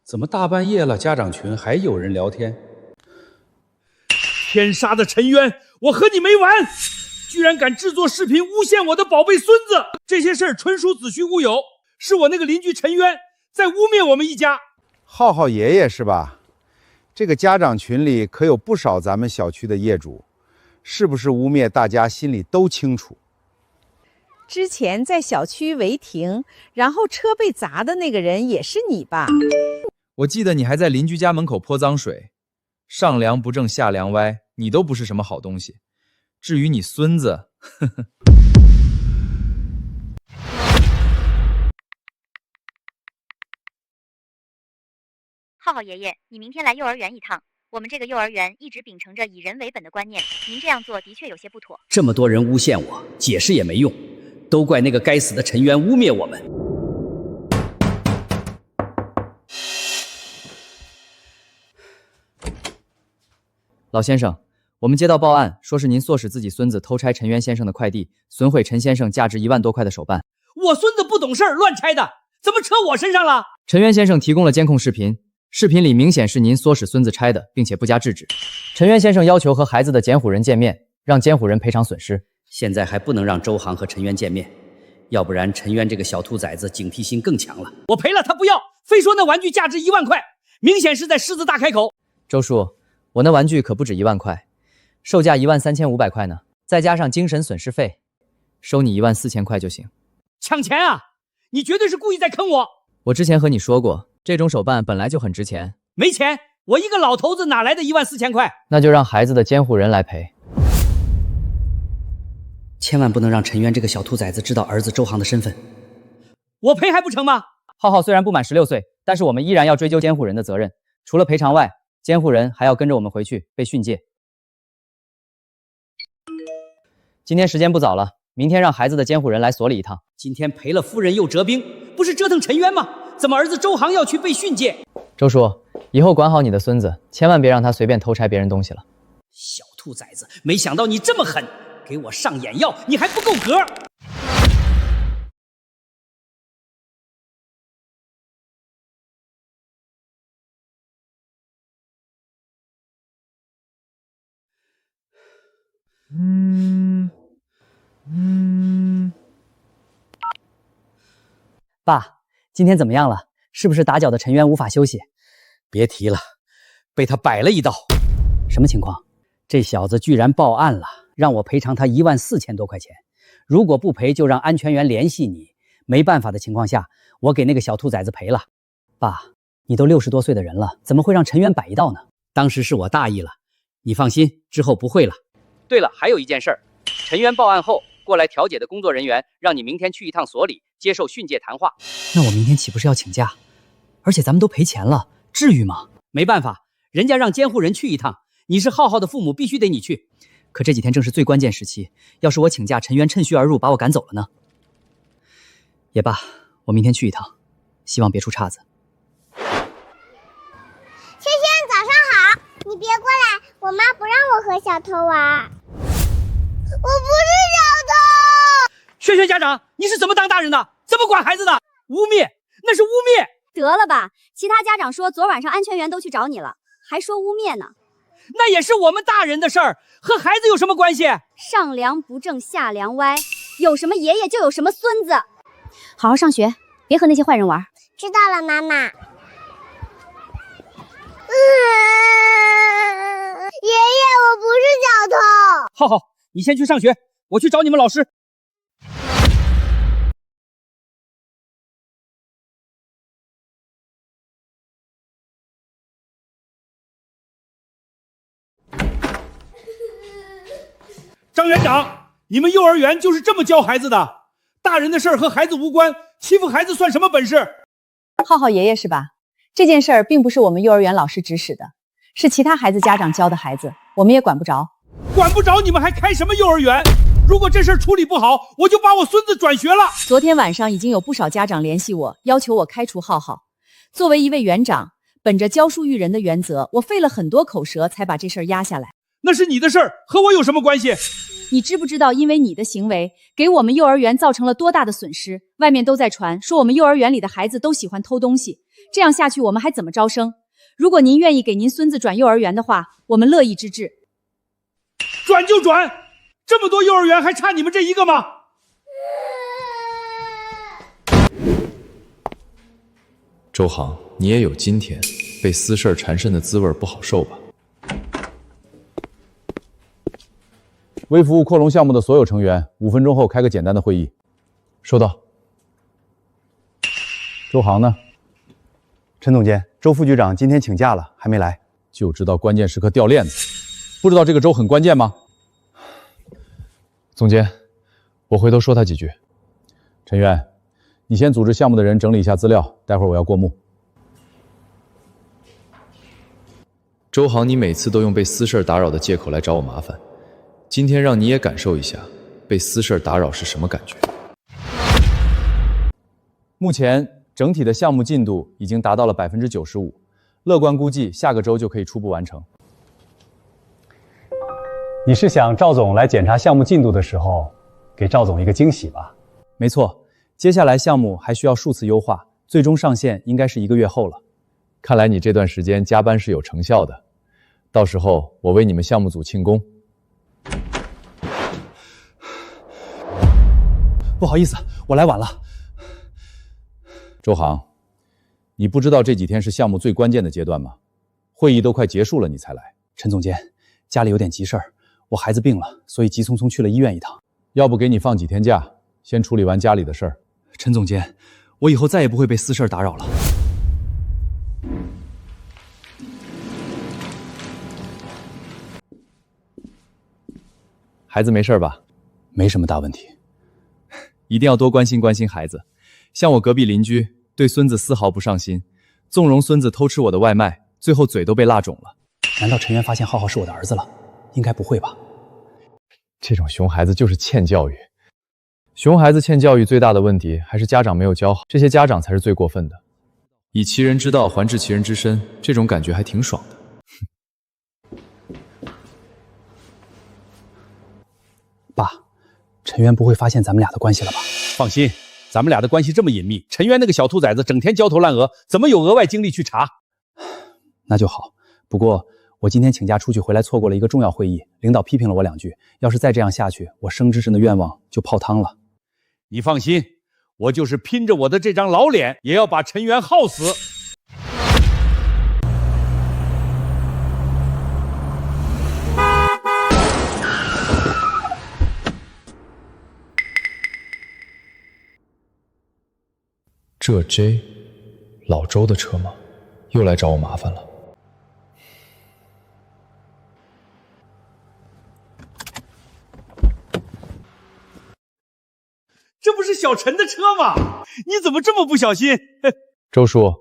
怎么大半夜了，家长群还有人聊天？天杀的陈渊，我和你没完！居然敢制作视频诬陷我的宝贝孙子！这些事儿纯属子虚乌有，是我那个邻居陈渊在污蔑我们一家。浩浩爷爷是吧？这个家长群里可有不少咱们小区的业主，是不是污蔑大家心里都清楚。之前在小区违停，然后车被砸的那个人也是你吧？我记得你还在邻居家门口泼脏水，上梁不正下梁歪，你都不是什么好东西。至于你孙子，呵呵。浩浩爷爷，你明天来幼儿园一趟。我们这个幼儿园一直秉承着以人为本的观念，您这样做的确有些不妥。这么多人诬陷我，解释也没用，都怪那个该死的陈渊污蔑我们。老先生，我们接到报案，说是您唆使自己孙子偷拆陈渊先生的快递，损毁陈先生价值1万多块的手办。我孙子不懂事儿，乱拆的，怎么扯我身上了？陈渊先生提供了监控视频，视频里明显是您唆使孙子拆的，并且不加制止。陈渊先生要求和孩子的监护人见面，让监护人赔偿损失。现在还不能让周航和陈渊见面，要不然陈渊这个小兔崽子警惕心更强了。我赔了他不要，非说那玩具价值1万块，明显是在狮子大开口。周叔，我那玩具可不止1万块，售价13500块呢，再加上精神损失费，收你14000块就行。抢钱啊！你绝对是故意在坑我！我之前和你说过，这种手办本来就很值钱。没钱，我一个老头子哪来的14000块？那就让孩子的监护人来赔。千万不能让陈渊这个小兔崽子知道儿子周航的身份。我赔还不成吗？浩浩虽然不满16岁，但是我们依然要追究监护人的责任。除了赔偿外，监护人还要跟着我们回去被训诫。今天时间不早了，明天让孩子的监护人来所里一趟。今天赔了夫人又折兵，不是折腾陈渊吗？怎么儿子周航要去被训诫？周叔，以后管好你的孙子，千万别让他随便偷拆别人东西了。小兔崽子，没想到你这么狠，给我上眼药，你还不够格！爸，今天怎么样了？是不是打搅的陈渊无法休息？别提了，被他摆了一道。什么情况？这小子居然报案了，让我赔偿他14000多块钱。如果不赔，就让安全员联系你。没办法的情况下，我给那个小兔崽子赔了。爸，你都60多岁的人了，怎么会让陈渊摆一道呢？当时是我大意了，你放心，之后不会了。对了，还有一件事儿，陈渊报案后过来调解的工作人员让你明天去一趟所里接受训诫谈话。那我明天岂不是要请假？而且咱们都赔钱了，至于吗？没办法，人家让监护人去一趟，你是浩浩的父母，必须得你去。可这几天正是最关键时期，要是我请假，陈渊趁虚而入把我赶走了呢？也罢，我明天去一趟，希望别出岔子。芊芊，早上好。你别过来，我妈不让我和小偷玩。我不是小偷。萱萱家长，你是怎么当大人的？怎么管孩子的？污蔑，那是污蔑！得了吧，其他家长说昨晚上安全员都去找你了，还说污蔑呢。那也是我们大人的事儿，和孩子有什么关系？上梁不正下梁歪，有什么爷爷就有什么孙子。好好上学，别和那些坏人玩。知道了，妈妈。爷爷，我不是小偷。浩浩，你先去上学，我去找你们老师。张园长，你们幼儿园就是这么教孩子的？大人的事儿和孩子无关，欺负孩子算什么本事？浩浩爷爷是吧？这件事儿并不是我们幼儿园老师指使的，是其他孩子家长教的孩子，我们也管不着。管不着你们还开什么幼儿园？如果这事儿处理不好，我就把我孙子转学了。昨天晚上已经有不少家长联系我，要求我开除浩浩。作为一位园长，本着教书育人的原则，我费了很多口舌才把这事儿压下来。那是你的事儿，和我有什么关系？你知不知道，因为你的行为给我们幼儿园造成了多大的损失？外面都在传说我们幼儿园里的孩子都喜欢偷东西，这样下去我们还怎么招生？如果您愿意给您孙子转幼儿园的话，我们乐意之至。转就转，这么多幼儿园还差你们这一个吗？周航，你也有今天，被私事缠身的滋味不好受吧？微服务扩容项目的所有成员，5分钟后开个简单的会议。收到。周航呢？陈总监，周副局长今天请假了，还没来。就知道关键时刻掉链子，不知道这个周很关键吗？总监，我回头说他几句。陈渊，你先组织项目的人整理一下资料，待会儿我要过目。周航，你每次都用被私事打扰的借口来找我麻烦。今天让你也感受一下被私事打扰是什么感觉。目前整体的项目进度已经达到了95%，乐观估计下个周就可以初步完成。你是想赵总来检查项目进度的时候，给赵总一个惊喜吧？没错，接下来项目还需要数次优化，最终上线应该是1个月后了。看来你这段时间加班是有成效的，到时候我为你们项目组庆功。不好意思，我来晚了。周航，你不知道这几天是项目最关键的阶段吗？会议都快结束了，你才来。陈总监，家里有点急事儿，我孩子病了，所以急匆匆去了医院一趟。要不给你放几天假，先处理完家里的事儿。陈总监，我以后再也不会被私事打扰了。孩子没事吧？没什么大问题。一定要多关心关心孩子。像我隔壁邻居，对孙子丝毫不上心，纵容孙子偷吃我的外卖，最后嘴都被辣肿了。难道陈渊发现浩浩是我的儿子了？应该不会吧？这种熊孩子就是欠教育。熊孩子欠教育最大的问题还是家长没有教好，这些家长才是最过分的。以其人之道还治其人之身，这种感觉还挺爽的。爸，陈渊不会发现咱们俩的关系了吧？放心，咱们俩的关系这么隐秘，陈渊那个小兔崽子整天焦头烂额，怎么有额外精力去查？那就好。不过我今天请假出去回来，错过了一个重要会议，领导批评了我2句。要是再这样下去，我升职神的愿望就泡汤了。你放心，我就是拼着我的这张老脸，也要把陈渊耗死。这 J 老周的车吗？又来找我麻烦了。这不是小陈的车吗？你怎么这么不小心？周叔，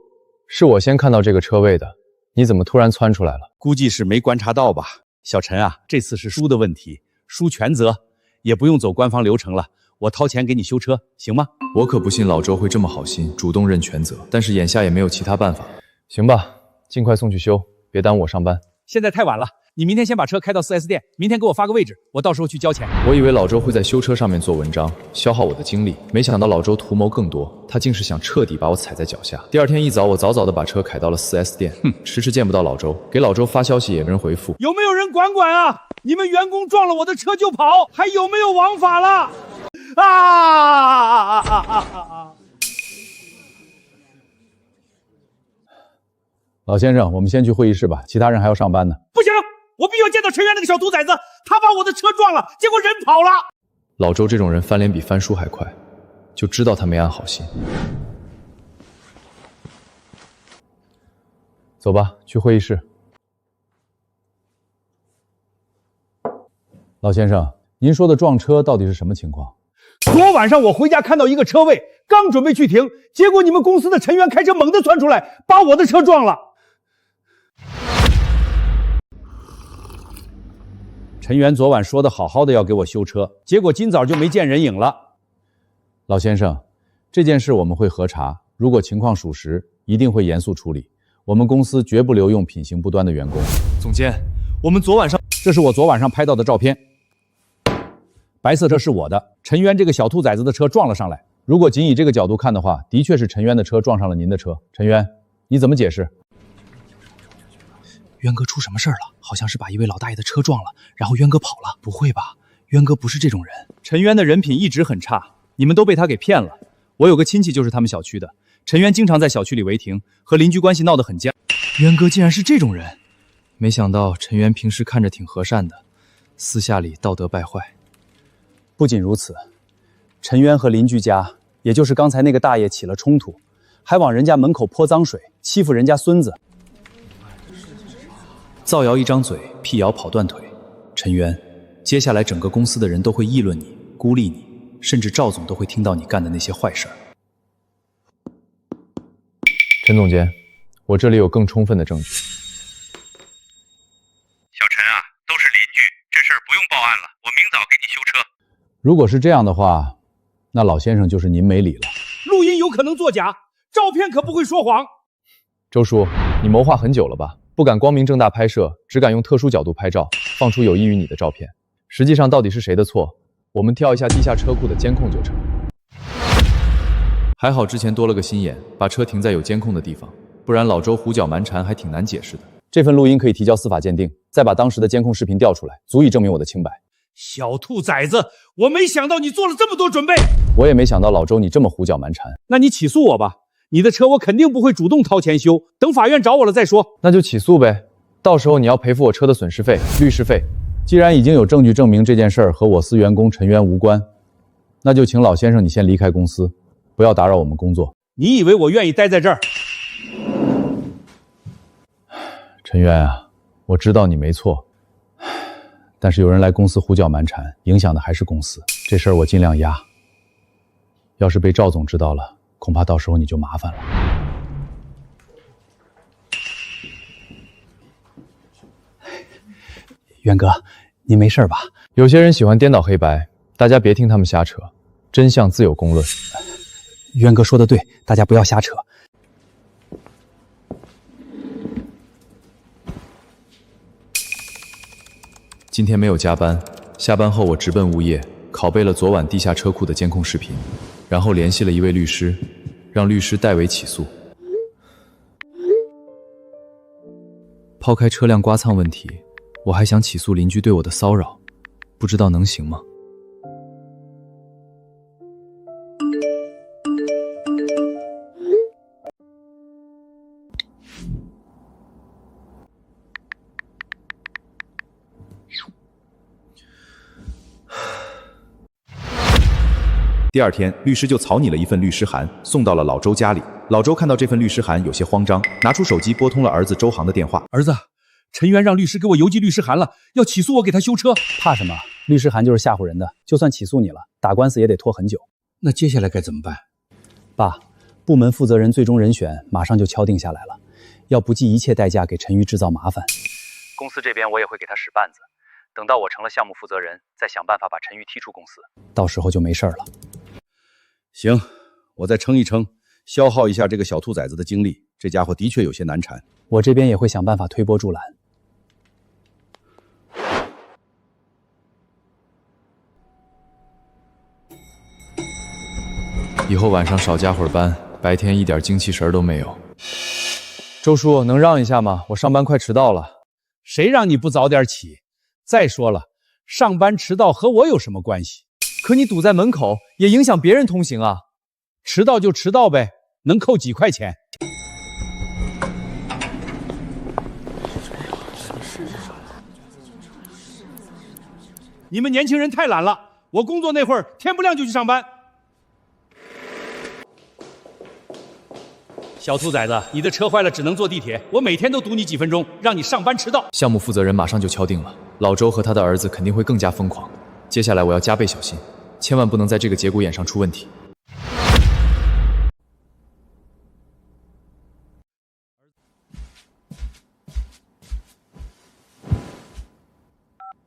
是我先看到这个车位的，你怎么突然窜出来了？估计是没观察到吧。小陈啊，这次是叔的问题，叔全责，也不用走官方流程了，我掏钱给你修车，行吗？我可不信老周会这么好心，主动认全责，但是眼下也没有其他办法。行吧，尽快送去修，别耽误我上班。现在太晚了，你明天先把车开到 4S 店，明天给我发个位置，我到时候去交钱。我以为老周会在修车上面做文章，消耗我的精力，没想到老周图谋更多，他竟是想彻底把我踩在脚下。第二天一早，我早早的把车开到了 4S 店，迟迟见不到老周，给老周发消息也没人回复。有没有人管管啊？你们员工撞了我的车就跑，还有没有王法了？老先生，我们先去会议室吧，其他人还要上班呢。不行，我必须要见到陈源那个小兔崽子，他把我的车撞了，结果人跑了。老周这种人翻脸比翻书还快，就知道他没安好心。走吧，去会议室。老先生，您说的撞车到底是什么情况？昨晚上我回家看到一个车位，刚准备去停，结果你们公司的陈源开车猛地窜出来，把我的车撞了。陈源昨晚说的好好的要给我修车，结果今早就没见人影了。老先生，这件事我们会核查，如果情况属实，一定会严肃处理。我们公司绝不留用品行不端的员工。总监，我们昨晚上，这是我昨晚上拍到的照片。白色车是我的，陈渊这个小兔崽子的车撞了上来。如果仅以这个角度看的话，的确是陈渊的车撞上了您的车。陈渊，你怎么解释？渊哥出什么事儿了？好像是把一位老大爷的车撞了，然后渊哥跑了。不会吧？渊哥不是这种人。陈渊的人品一直很差，你们都被他给骗了。我有个亲戚就是他们小区的，陈渊经常在小区里违停，和邻居关系闹得很僵。渊哥竟然是这种人，没想到陈渊平时看着挺和善的，私下里道德败坏。不仅如此，陈渊和邻居家，也就是刚才那个大爷起了冲突，还往人家门口泼脏水，欺负人家孙子。造谣一张嘴，辟谣跑断腿。陈渊，接下来整个公司的人都会议论你，孤立你，甚至赵总都会听到你干的那些坏事儿。陈总监，我这里有更充分的证据。小陈啊，都是邻居，这事儿不用报案了，我明早给你修车。如果是这样的话，那老先生就是您没理了。录音有可能作假，照片可不会说谎。周叔，你谋划很久了吧？不敢光明正大拍摄，只敢用特殊角度拍照，放出有益于你的照片。实际上到底是谁的错？我们调一下地下车库的监控就成。还好之前多了个心眼，把车停在有监控的地方，不然老周胡搅蛮缠还挺难解释的。这份录音可以提交司法鉴定，再把当时的监控视频调出来，足以证明我的清白。小兔崽子，我没想到你做了这么多准备。我也没想到老周你这么胡搅蛮缠。那你起诉我吧，你的车我肯定不会主动掏钱修，等法院找我了再说。那就起诉呗，到时候你要赔付我车的损失费、律师费。既然已经有证据证明这件事儿和我司员工陈渊无关，那就请老先生你先离开公司，不要打扰我们工作。你以为我愿意待在这儿？陈渊啊，我知道你没错，但是有人来公司胡搅蛮缠，影响的还是公司。这事儿我尽量压，要是被赵总知道了，恐怕到时候你就麻烦了。渊哥，你没事吧？有些人喜欢颠倒黑白，大家别听他们瞎扯，真相自有公论。渊哥说的对，大家不要瞎扯。今天没有加班，下班后我直奔物业，拷贝了昨晚地下车库的监控视频，然后联系了一位律师，让律师代为起诉。抛开车辆刮蹭问题，我还想起诉邻居对我的骚扰，不知道能行吗？第二天，律师就草拟了一份律师函，送到了老周家里。老周看到这份律师函，有些慌张，拿出手机拨通了儿子周航的电话。儿子，陈渊让律师给我邮寄律师函了，要起诉我给他修车。怕什么？律师函就是吓唬人的，就算起诉你了，打官司也得拖很久。那接下来该怎么办？爸，部门负责人最终人选马上就敲定下来了，要不计一切代价给陈瑜制造麻烦。公司这边我也会给他使绊子，等到我成了项目负责人，再想办法把陈瑜踢出公司。到时候就没事了。行，我再撑一撑，消耗一下这个小兔崽子的精力。这家伙的确有些难缠。我这边也会想办法推波助澜。以后晚上少加会儿班，白天一点精气神都没有。周叔，能让一下吗？我上班快迟到了。谁让你不早点起？再说了，上班迟到和我有什么关系？可你堵在门口，也影响别人通行啊。迟到就迟到呗，能扣几块钱？你们年轻人太懒了，我工作那会儿天不亮就去上班。小兔崽子，你的车坏了只能坐地铁，我每天都堵你几分钟，让你上班迟到。项目负责人马上就敲定了，老周和他的儿子肯定会更加疯狂。接下来我要加倍小心，千万不能在这个节骨眼上出问题。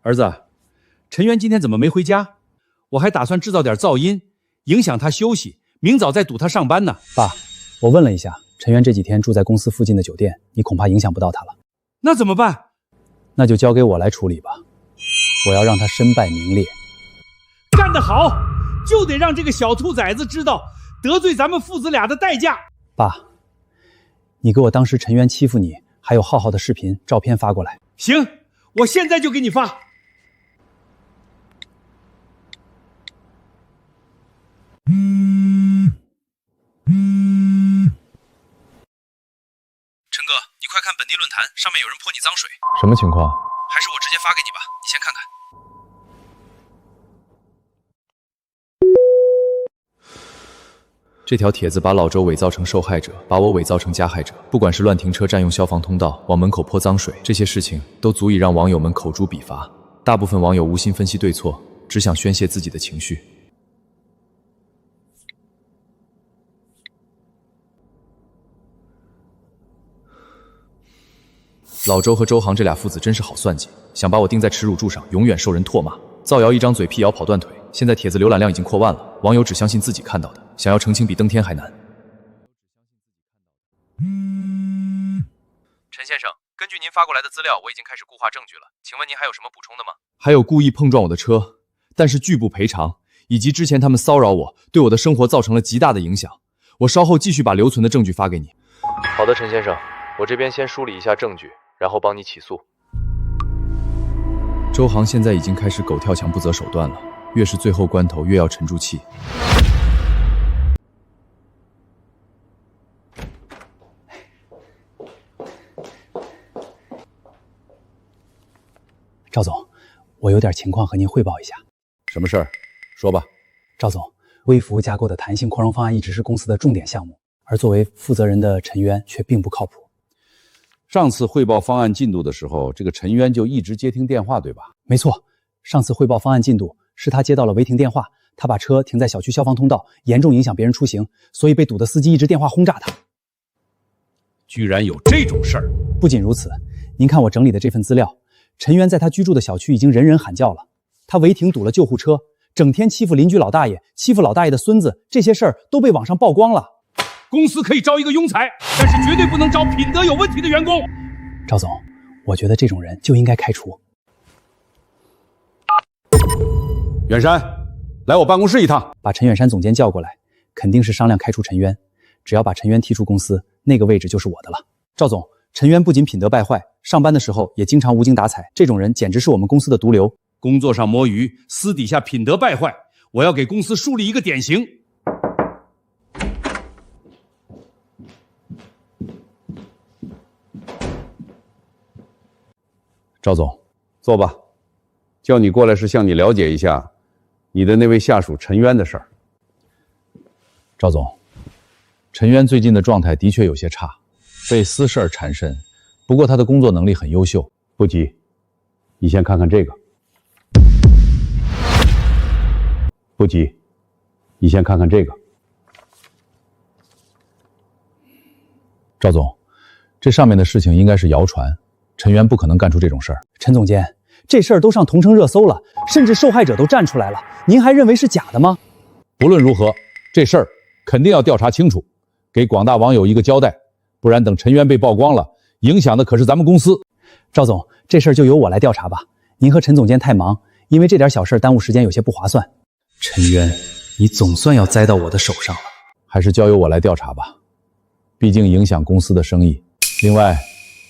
儿子，陈渊今天怎么没回家？我还打算制造点噪音，影响他休息，明早再堵他上班呢。爸，我问了一下，陈渊这几天住在公司附近的酒店，你恐怕影响不到他了。那怎么办？那就交给我来处理吧。我要让他身败名裂。干得好，就得让这个小兔崽子知道得罪咱们父子俩的代价。爸，你给我当时陈渊欺负你还有浩浩的视频照片发过来。行，我现在就给你发。陈哥，你快看本地论坛，上面有人泼你脏水。什么情况？还是我直接发给你吧，你先看看。这条帖子把老周伪造成受害者，把我伪造成加害者。不管是乱停车、占用消防通道、往门口泼脏水，这些事情都足以让网友们口诛笔伐。大部分网友无心分析对错，只想宣泄自己的情绪。老周和周航这俩父子真是好算计，想把我钉在耻辱柱上，永远受人唾骂。造谣一张嘴，辟谣跑断腿。现在帖子浏览量已经破万了，网友只相信自己看到的，想要澄清比登天还难。陈先生，根据您发过来的资料，我已经开始固化证据了，请问您还有什么补充的吗？还有故意碰撞我的车，但是拒不赔偿，以及之前他们骚扰我，对我的生活造成了极大的影响。我稍后继续把留存的证据发给你。好的，陈先生，我这边先梳理一下证据，然后帮你起诉。周航现在已经开始狗跳墙不择手段了，越是最后关头越要沉住气。赵总，我有点情况和您汇报一下。什么事儿？说吧。赵总，微服务架构的弹性扩容方案一直是公司的重点项目，而作为负责人的陈渊却并不靠谱。上次汇报方案进度的时候，这个陈渊就一直接听电话，对吧？没错，上次汇报方案进度是他接到了违停电话，他把车停在小区消防通道，严重影响别人出行，所以被堵的司机一直电话轰炸他。居然有这种事儿！不仅如此，您看我整理的这份资料，陈渊在他居住的小区已经人人喊叫了，他违停堵了救护车，整天欺负邻居老大爷，欺负老大爷的孙子，这些事儿都被网上曝光了。公司可以招一个庸才，但是绝对不能招品德有问题的员工。赵总，我觉得这种人就应该开除。远山，来我办公室一趟。把陈远山总监叫过来，肯定是商量开除陈渊。只要把陈渊踢出公司，那个位置就是我的了。赵总，陈渊不仅品德败坏，上班的时候也经常无精打采，这种人简直是我们公司的毒瘤。工作上摸鱼，私底下品德败坏，我要给公司树立一个典型。赵总，坐吧。叫你过来是向你了解一下你的那位下属陈渊的事儿。赵总，陈渊最近的状态的确有些差，被私事儿缠身，不过他的工作能力很优秀。不急，你先看看这个。不急，你先看看这个。赵总，这上面的事情应该是谣传，陈渊不可能干出这种事儿。陈总监，这事儿都上同城热搜了，甚至受害者都站出来了，您还认为是假的吗？不论如何，这事儿肯定要调查清楚，给广大网友一个交代，不然等陈渊被曝光了，影响的可是咱们公司。赵总，这事儿就由我来调查吧，您和陈总监太忙，因为这点小事耽误时间有些不划算。陈渊，你总算要栽到我的手上了。还是交由我来调查吧，毕竟影响公司的生意。另外，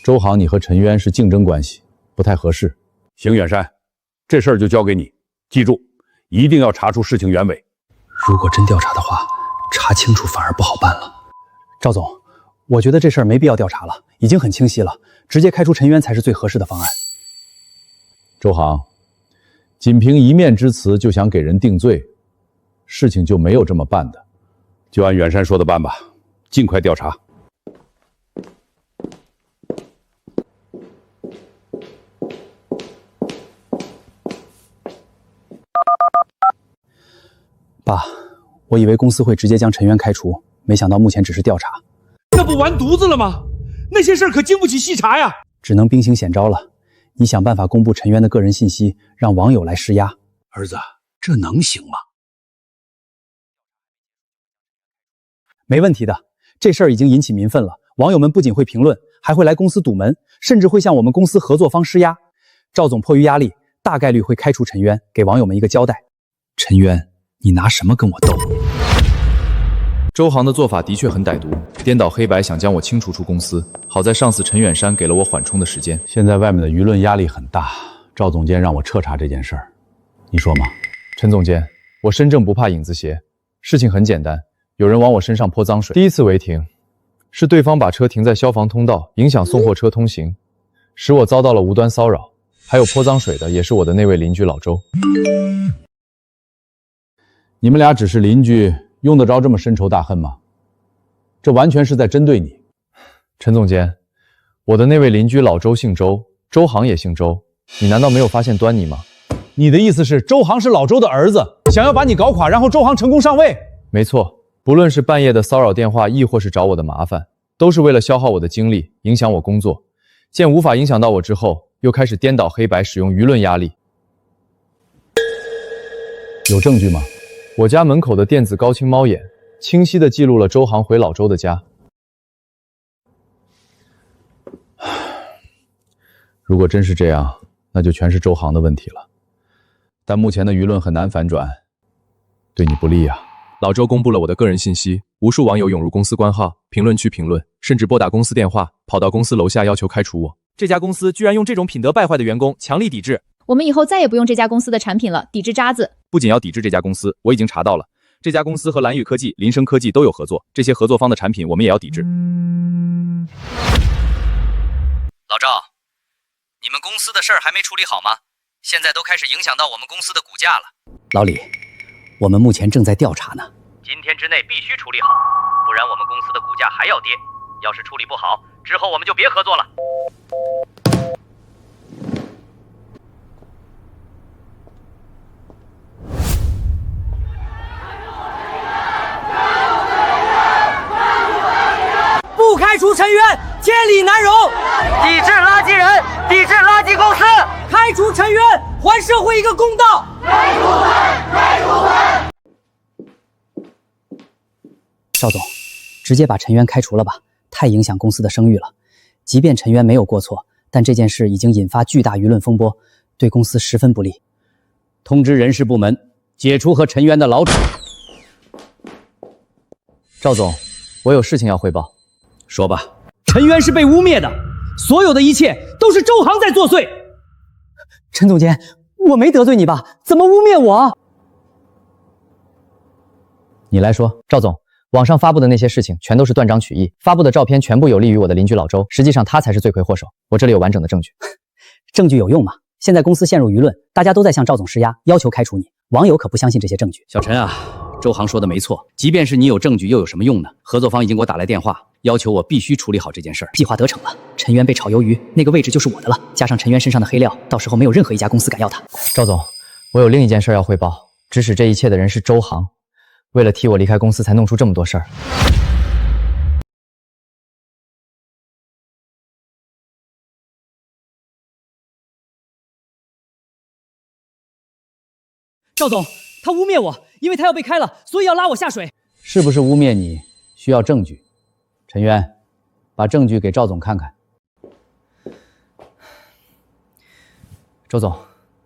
周航，你和陈渊是竞争关系，不太合适。邢远山，这事儿就交给你，记住，一定要查出事情原委。如果真调查的话，查清楚反而不好办了。赵总，我觉得这事儿没必要调查了，已经很清晰了，直接开除陈渊才是最合适的方案。周航，仅凭一面之词就想给人定罪，事情就没有这么办的。就按远山说的办吧，尽快调查。爸，我以为公司会直接将陈渊开除，没想到目前只是调查。那不完犊子了吗？那些事儿可经不起细查呀！只能兵行险招了。你想办法公布陈渊的个人信息，让网友来施压。儿子，这能行吗？没问题的，这事儿已经引起民愤了。网友们不仅会评论，还会来公司堵门，甚至会向我们公司合作方施压。赵总迫于压力，大概率会开除陈渊，给网友们一个交代。陈渊，你拿什么跟我斗？周航的做法的确很歹毒，颠倒黑白，想将我清除出公司。好在上司陈远山给了我缓冲的时间。现在外面的舆论压力很大，赵总监让我彻查这件事儿，你说吗？陈总监，我身正不怕影子斜，事情很简单，有人往我身上泼脏水。第一次违停，是对方把车停在消防通道，影响送货车通行，使我遭到了无端骚扰。还有泼脏水的，也是我的那位邻居老周。你们俩只是邻居，用得着这么深仇大恨吗？这完全是在针对你。陈总监，我的那位邻居老周姓周，周航也姓周，你难道没有发现端倪吗？你的意思是周航是老周的儿子，想要把你搞垮，然后周航成功上位？没错，不论是半夜的骚扰电话，亦或是找我的麻烦，都是为了消耗我的精力，影响我工作。见无法影响到我之后，又开始颠倒黑白，使用舆论压力。有证据吗？我家门口的电子高清猫眼清晰地记录了周航回老周的家。如果真是这样，那就全是周航的问题了。但目前的舆论很难反转，对你不利啊。老周公布了我的个人信息，无数网友涌入公司官号、评论区评论，甚至拨打公司电话，跑到公司楼下要求开除我。这家公司居然用这种品德败坏的员工，强力抵制。我们以后再也不用这家公司的产品了，抵制渣子。不仅要抵制这家公司，我已经查到了，这家公司和蓝宇科技、林生科技都有合作，这些合作方的产品我们也要抵制。老赵，你们公司的事儿还没处理好吗？现在都开始影响到我们公司的股价了。老李，我们目前正在调查呢，今天之内必须处理好，不然我们公司的股价还要跌。要是处理不好，之后我们就别合作了。不开除陈渊，天理难容！抵制垃圾人，抵制垃圾公司，开除陈渊，还社会一个公道！开除他，开除他！赵总，直接把陈渊开除了吧，太影响公司的声誉了。即便陈渊没有过错，但这件事已经引发巨大舆论风波，对公司十分不利。通知人事部门解除和陈渊的劳处。赵总，我有事情要汇报。说吧。陈渊是被污蔑的，所有的一切都是周航在作祟。陈总监，我没得罪你吧？怎么污蔑我？你来说。赵总，网上发布的那些事情全都是断章取义，发布的照片全部有利于我的邻居老周，实际上他才是罪魁祸首。我这里有完整的证据。证据有用吗？现在公司陷入舆论，大家都在向赵总施压，要求开除你。网友可不相信这些证据。小陈啊，周航说的没错，即便是你有证据，又有什么用呢？合作方已经给我打来电话，要求我必须处理好这件事儿。计划得逞了，陈渊被炒鱿鱼，那个位置就是我的了。加上陈渊身上的黑料，到时候没有任何一家公司敢要他。赵总，我有另一件事要汇报，指使这一切的人是周航，为了替我离开公司才弄出这么多事儿。赵总，他污蔑我，因为他要被开了，所以要拉我下水。是不是污蔑你？需要证据。陈渊，把证据给赵总看看。周总，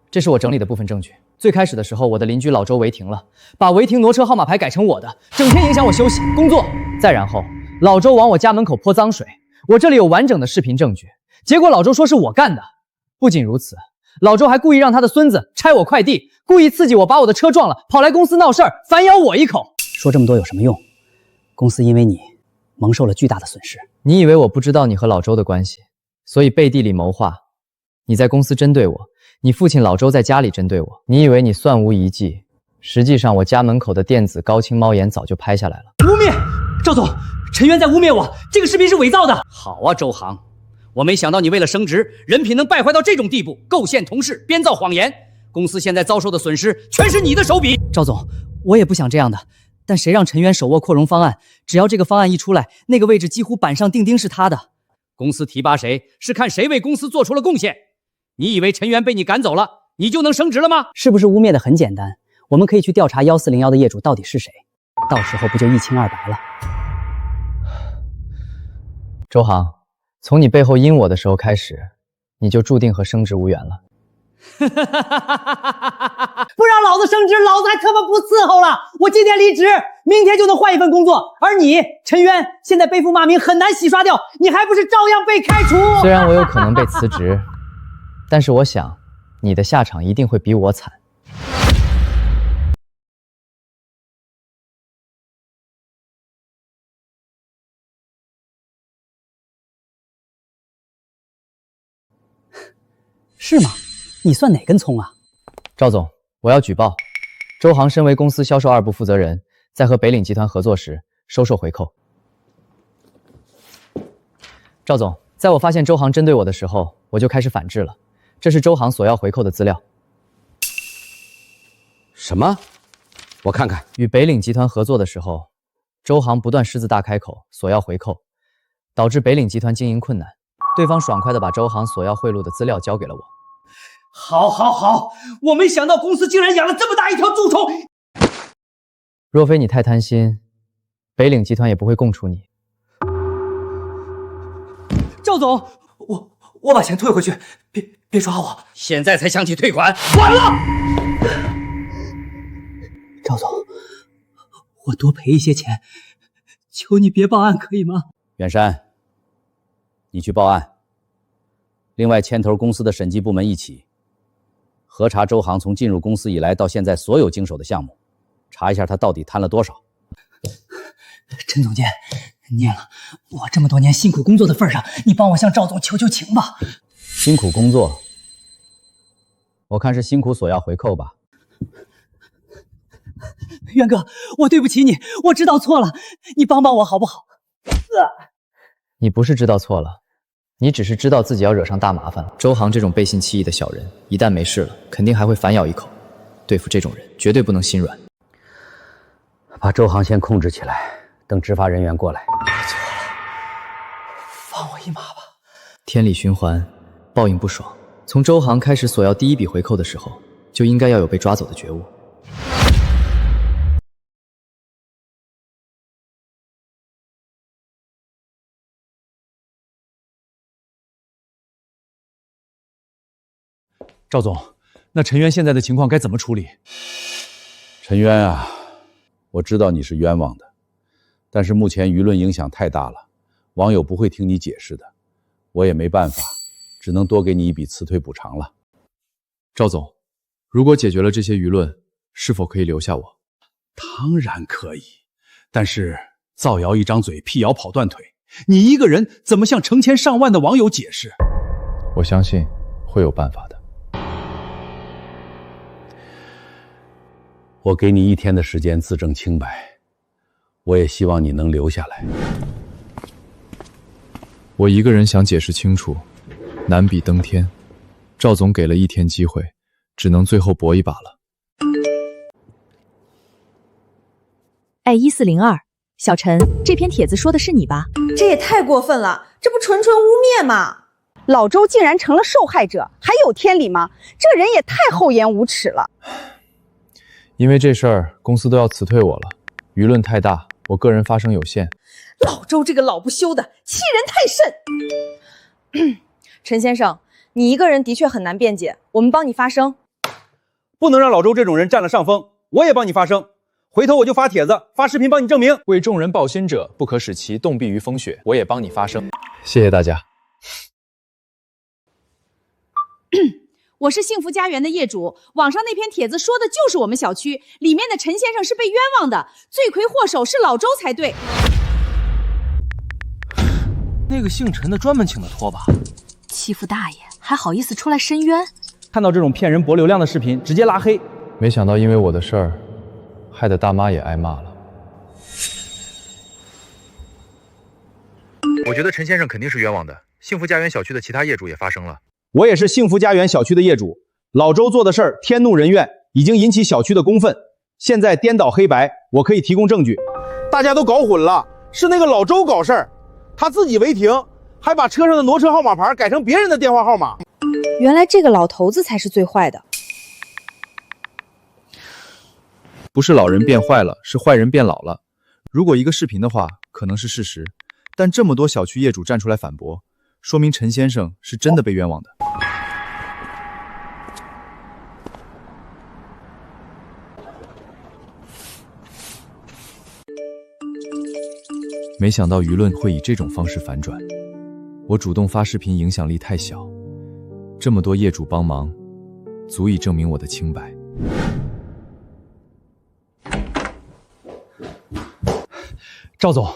这是我整理的部分证据，最开始的时候，我的邻居老周违停了，把违停挪车号码牌改成我的，整天影响我休息工作。再然后，老周往我家门口泼脏水，我这里有完整的视频证据。结果老周说是我干的。不仅如此，老周还故意让他的孙子拆我快递，故意刺激我把我的车撞了，跑来公司闹事儿，反咬我一口。说这么多有什么用？公司因为你蒙受了巨大的损失。你以为我不知道你和老周的关系，所以背地里谋划。你在公司针对我，你父亲老周在家里针对我。你以为你算无一计，实际上我家门口的电子高清猫眼早就拍下来了。污蔑！赵总，陈渊在污蔑我，这个视频是伪造的。好啊，周航，我没想到你为了升职，人品能败坏到这种地步，构陷同事，编造谎言。公司现在遭受的损失全是你的手笔。赵总，我也不想这样的，但谁让陈渊手握扩容方案？只要这个方案一出来，那个位置几乎板上钉钉是他的。公司提拔谁是看谁为公司做出了贡献。你以为陈渊被你赶走了，你就能升职了吗？是不是污蔑的很简单？我们可以去调查1401的业主到底是谁，到时候不就一清二白了？周航，从你背后阴我的时候开始，你就注定和升职无缘了。不让老子升职，老子还他妈不伺候了！我今天离职，明天就能换一份工作。而你，陈渊，现在背负骂名很难洗刷掉，你还不是照样被开除？虽然我有可能被辞职，但是我想，你的下场一定会比我惨。是吗？你算哪根葱啊？赵总，我要举报，周航身为公司销售2部负责人，在和北岭集团合作时收受回扣。赵总，在我发现周航针对我的时候，我就开始反制了。这是周航索要回扣的资料。什么？我看看。与北岭集团合作的时候，周航不断狮子大开口索要回扣，导致北岭集团经营困难。对方爽快地把周航索要贿赂的资料交给了我。好，我没想到公司竟然养了这么大一条蛀虫。若非你太贪心，北岭集团也不会供出你。赵总，我把钱退回去，别抓我！现在才想起退款，晚了。赵总，我多赔一些钱，求你别报案，可以吗？远山，你去报案。另外牵头公司的审计部门一起核查周航从进入公司以来到现在所有经手的项目，查一下他到底贪了多少。陈总监，念了我这么多年辛苦工作的份上，你帮我向赵总求求情吧。辛苦工作，我看是辛苦索要回扣吧。渊哥，我对不起你，我知道错了，你帮帮我好不好？你不是知道错了，你只是知道自己要惹上大麻烦了。周航这种背信弃义的小人，一旦没事了，肯定还会反咬一口。对付这种人，绝对不能心软。把周航先控制起来，等执法人员过来。我错了，放我一马吧。天理循环，报应不爽。从周航开始索要第一笔回扣的时候，就应该要有被抓走的觉悟。赵总，那陈渊现在的情况该怎么处理？陈渊啊，我知道你是冤枉的，但是目前舆论影响太大了，网友不会听你解释的，我也没办法，只能多给你一笔辞退补偿了。赵总，如果解决了这些舆论，是否可以留下我？当然可以，但是造谣一张嘴，辟谣跑断腿，你一个人怎么向成千上万的网友解释？我相信会有办法的。我给你1天的时间自证清白，我也希望你能留下来。我一个人想解释清楚，难比登天。赵总给了1天机会，只能最后搏一把了。哎，1402，小陈，这篇帖子说的是你吧？这也太过分了，这不纯纯污蔑吗？老周竟然成了受害者，还有天理吗？这人也太厚颜无耻了。因为这事儿，公司都要辞退我了，舆论太大，我个人发声有限。老周这个老不休的，欺人太甚。陈先生，你一个人的确很难辩解，我们帮你发声。不能让老周这种人占了上风。我也帮你发声，回头我就发帖子、发视频帮你证明。为众人抱薪者，不可使其冻毙于风雪。我也帮你发声，谢谢大家。我是幸福家园的业主，网上那篇帖子说的就是我们小区里面的陈先生是被冤枉的，罪魁祸首是老周才对。那个姓陈的专门请的托吧？欺负大爷还好意思出来申冤？看到这种骗人博流量的视频，直接拉黑。没想到因为我的事儿，害得大妈也挨骂了。我觉得陈先生肯定是冤枉的。幸福家园小区的其他业主也发声了。我也是幸福家园小区的业主，老周做的事儿天怒人怨，已经引起小区的公愤。现在颠倒黑白，我可以提供证据。大家都搞混了，是那个老周搞事儿，他自己违停，还把车上的挪车号码牌改成别人的电话号码。原来这个老头子才是最坏的。不是老人变坏了，是坏人变老了。如果一个视频的话，可能是事实，但这么多小区业主站出来反驳，说明陈先生是真的被冤枉的。没想到舆论会以这种方式反转。我主动发视频影响力太小，这么多业主帮忙，足以证明我的清白。赵总，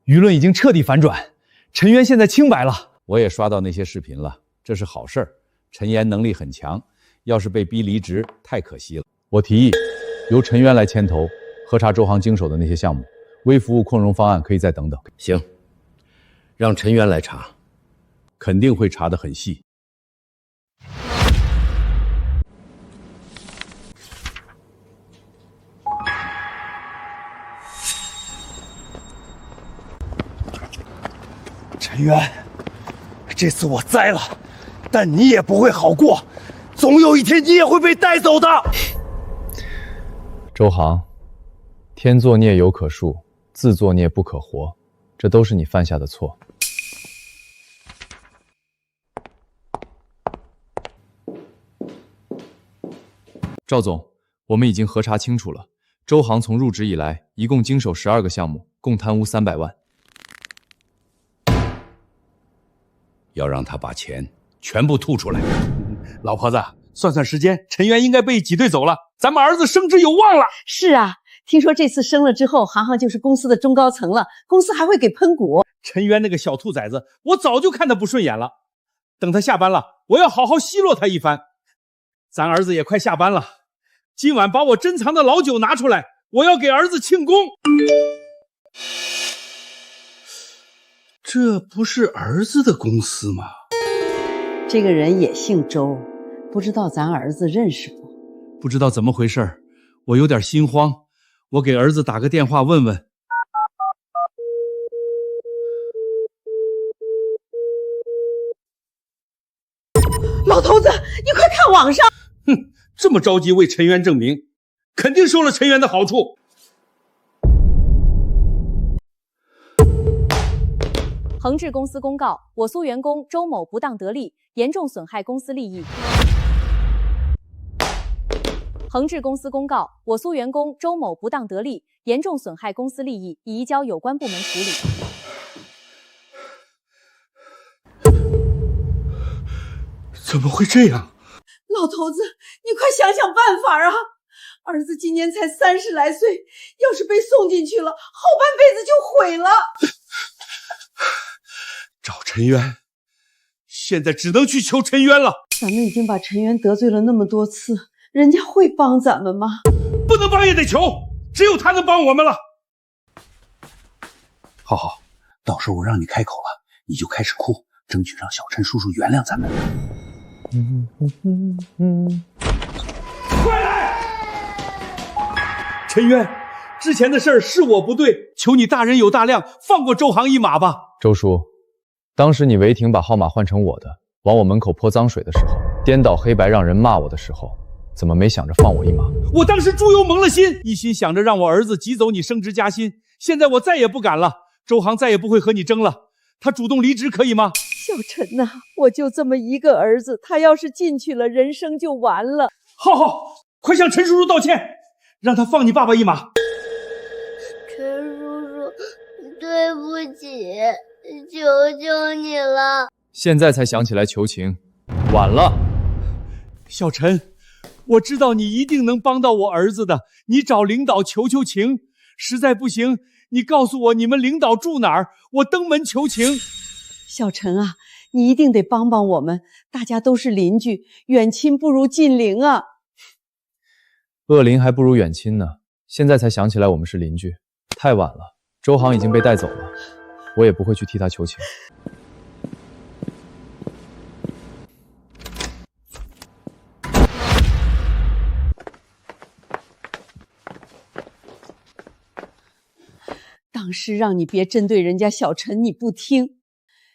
舆论已经彻底反转，陈渊现在清白了。我也刷到那些视频了，这是好事儿。陈岩能力很强，要是被逼离职，太可惜了。我提议由陈渊来牵头，核查周航经手的那些项目，微服务扩容方案可以再等等。行，让陈渊来查，肯定会查得很细。陈渊，这次我栽了，但你也不会好过，总有一天你也会被带走的。周航，天作孽犹可恕，自作孽不可活，这都是你犯下的错。赵总，我们已经核查清楚了，周航从入职以来，一共经手12个项目，共贪污300万。要让他把钱全部吐出来。老婆子，算算时间，陈渊应该被挤兑走了，咱们儿子升职有望了。是啊，听说这次升了之后，航航就是公司的中高层了，公司还会给喷股。陈渊那个小兔崽子，我早就看他不顺眼了。等他下班了，我要好好奚落他一番。咱儿子也快下班了，今晚把我珍藏的老酒拿出来，我要给儿子庆功。这不是儿子的公司吗？这个人也姓周，不知道咱儿子认识不？不知道怎么回事，我有点心慌，我给儿子打个电话问问。老头子，你快看网上！哼，这么着急为陈渊证明，肯定受了陈渊的好处。恒智公司公告：我苏员工周某不当得利，严重损害公司利益。恒智公司公告：我苏员工周某不当得利，严重损害公司利益，已移交有关部门处理。怎么会这样？老头子，你快想想办法啊！儿子今年才30来岁，要是被送进去了，后半辈子就毁了。找陈渊，现在只能去求陈渊了。咱们已经把陈渊得罪了那么多次，人家会帮咱们吗？不能帮也得求，只有他能帮我们了。好，到时候我让你开口了，你就开始哭，争取让小陈叔叔原谅咱们。快来！陈渊，之前的事儿是我不对，求你大人有大量，放过周航一马吧。周叔，当时你违停把号码换成我的，往我门口泼脏水的时候，颠倒黑白让人骂我的时候，怎么没想着放我一马？我当时猪油蒙了心，一心想着让我儿子挤走你升职加薪，现在我再也不敢了，周航再也不会和你争了，他主动离职可以吗？小陈呐，我就这么一个儿子，他要是进去了，人生就完了。好，快向陈叔叔道歉，让他放你爸爸一马。陈叔叔，对不起，求求你了。现在才想起来求情，晚了。小陈，我知道你一定能帮到我儿子的，你找领导求求情，实在不行，你告诉我你们领导住哪儿，我登门求情。小陈啊，你一定得帮帮我们，大家都是邻居，远亲不如近邻啊。恶邻还不如远亲呢，现在才想起来我们是邻居，太晚了。周航已经被带走了，我也不会去替他求情。当时让你别针对人家小陈，你不听，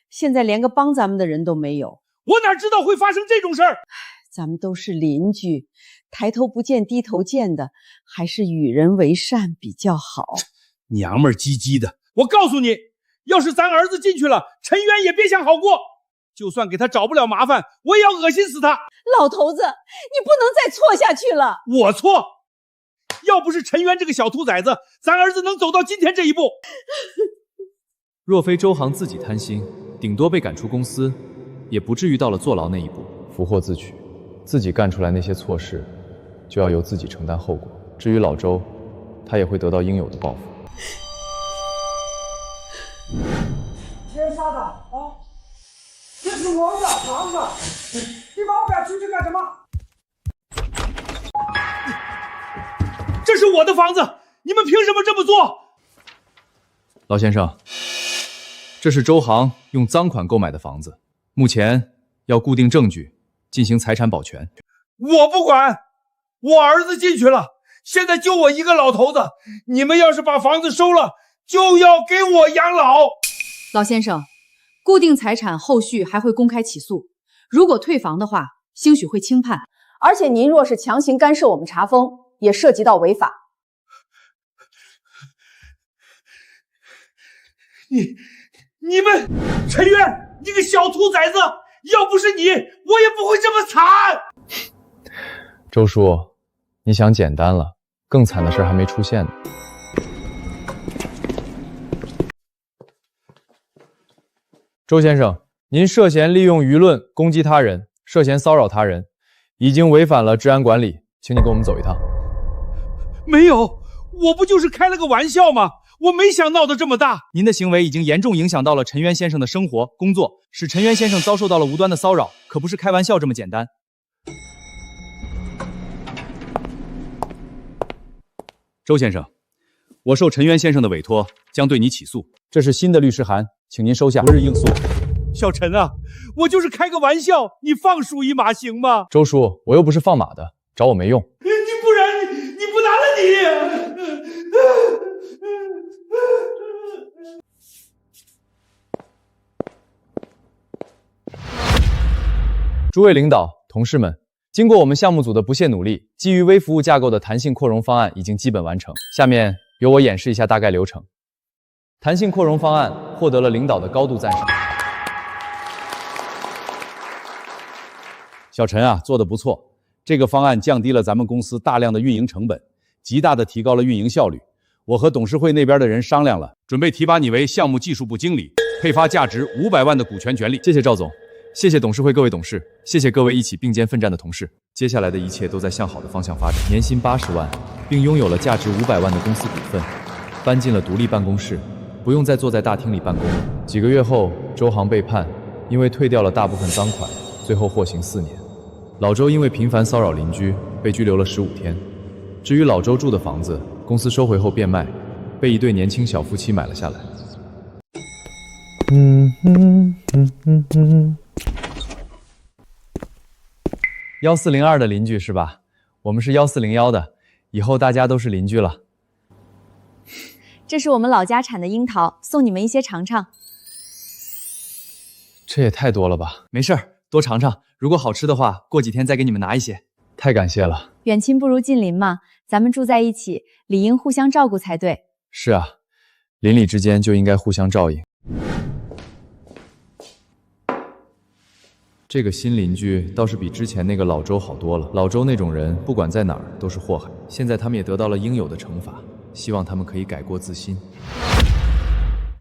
现在连个帮咱们的人都没有。我哪知道会发生这种事儿？咱们都是邻居，抬头不见低头见的，还是与人为善比较好。娘们儿唧唧的，我告诉你，要是咱儿子进去了，陈渊也别想好过。就算给他找不了麻烦，我也要恶心死他。老头子，你不能再错下去了。我错？要不是陈渊这个小兔崽子，咱儿子能走到今天这一步。若非周航自己贪心，顶多被赶出公司，也不至于到了坐牢那一步。福祸自取，自己干出来那些错事，就要由自己承担后果。至于老周，他也会得到应有的报复。天杀的啊！这是我们的房子，你把我赶出去干什么？这是我的房子，你们凭什么这么做？老先生，这是周航用赃款购买的房子，目前要固定证据，进行财产保全。我不管，我儿子进去了，现在就我一个老头子，你们要是把房子收了，就要给我养老。老先生，固定财产后续还会公开起诉，如果退房的话，兴许会轻判。而且您若是强行干涉我们查封，也涉及到违法。你们，陈渊，你个小兔崽子，要不是你，我也不会这么惨。周叔，你想简单了，更惨的事还没出现呢。周先生，您涉嫌利用舆论攻击他人，涉嫌骚扰他人，已经违反了治安管理，请你跟我们走一趟。没有，我不就是开了个玩笑吗？我没想闹得这么大。您的行为已经严重影响到了陈渊先生的生活、工作，使陈渊先生遭受到了无端的骚扰，可不是开玩笑这么简单。周先生，我受陈渊先生的委托，将对你起诉。这是新的律师函，请您收下，不日应诉。小陈啊，我就是开个玩笑，你放鼠一马行吗？周叔，我又不是放马的，找我没用。你不然你不拿了你。诸位领导、同事们，经过我们项目组的不懈努力，基于微服务架构的弹性扩容方案已经基本完成。下面由我演示一下大概流程。弹性扩容方案获得了领导的高度赞赏。小陈啊，做得不错，这个方案降低了咱们公司大量的运营成本，极大的提高了运营效率。我和董事会那边的人商量了，准备提拔你为项目技术部经理，配发价值500万的股权权利。谢谢赵总，谢谢董事会各位董事，谢谢各位一起并肩奋战的同事。接下来的一切都在向好的方向发展。年薪80万，并拥有了价值500万的公司股份，搬进了独立办公室，不用再坐在大厅里办公了。几个月后，周航被判，因为退掉了大部分赃款，最后获刑4年。老周因为频繁骚扰邻居，被拘留了15天。至于老周住的房子，公司收回后变卖，被一对年轻小夫妻买了下来。1402的邻居是吧？我们是1401的，以后大家都是邻居了。这是我们老家产的樱桃，送你们一些尝尝。这也太多了吧？没事儿，多尝尝，如果好吃的话，过几天再给你们拿一些。太感谢了。远亲不如近邻嘛，咱们住在一起，理应互相照顾才对。是啊，邻里之间就应该互相照应。这个新邻居倒是比之前那个老周好多了。老周那种人，不管在哪儿都是祸害。现在他们也得到了应有的惩罚，希望他们可以改过自新。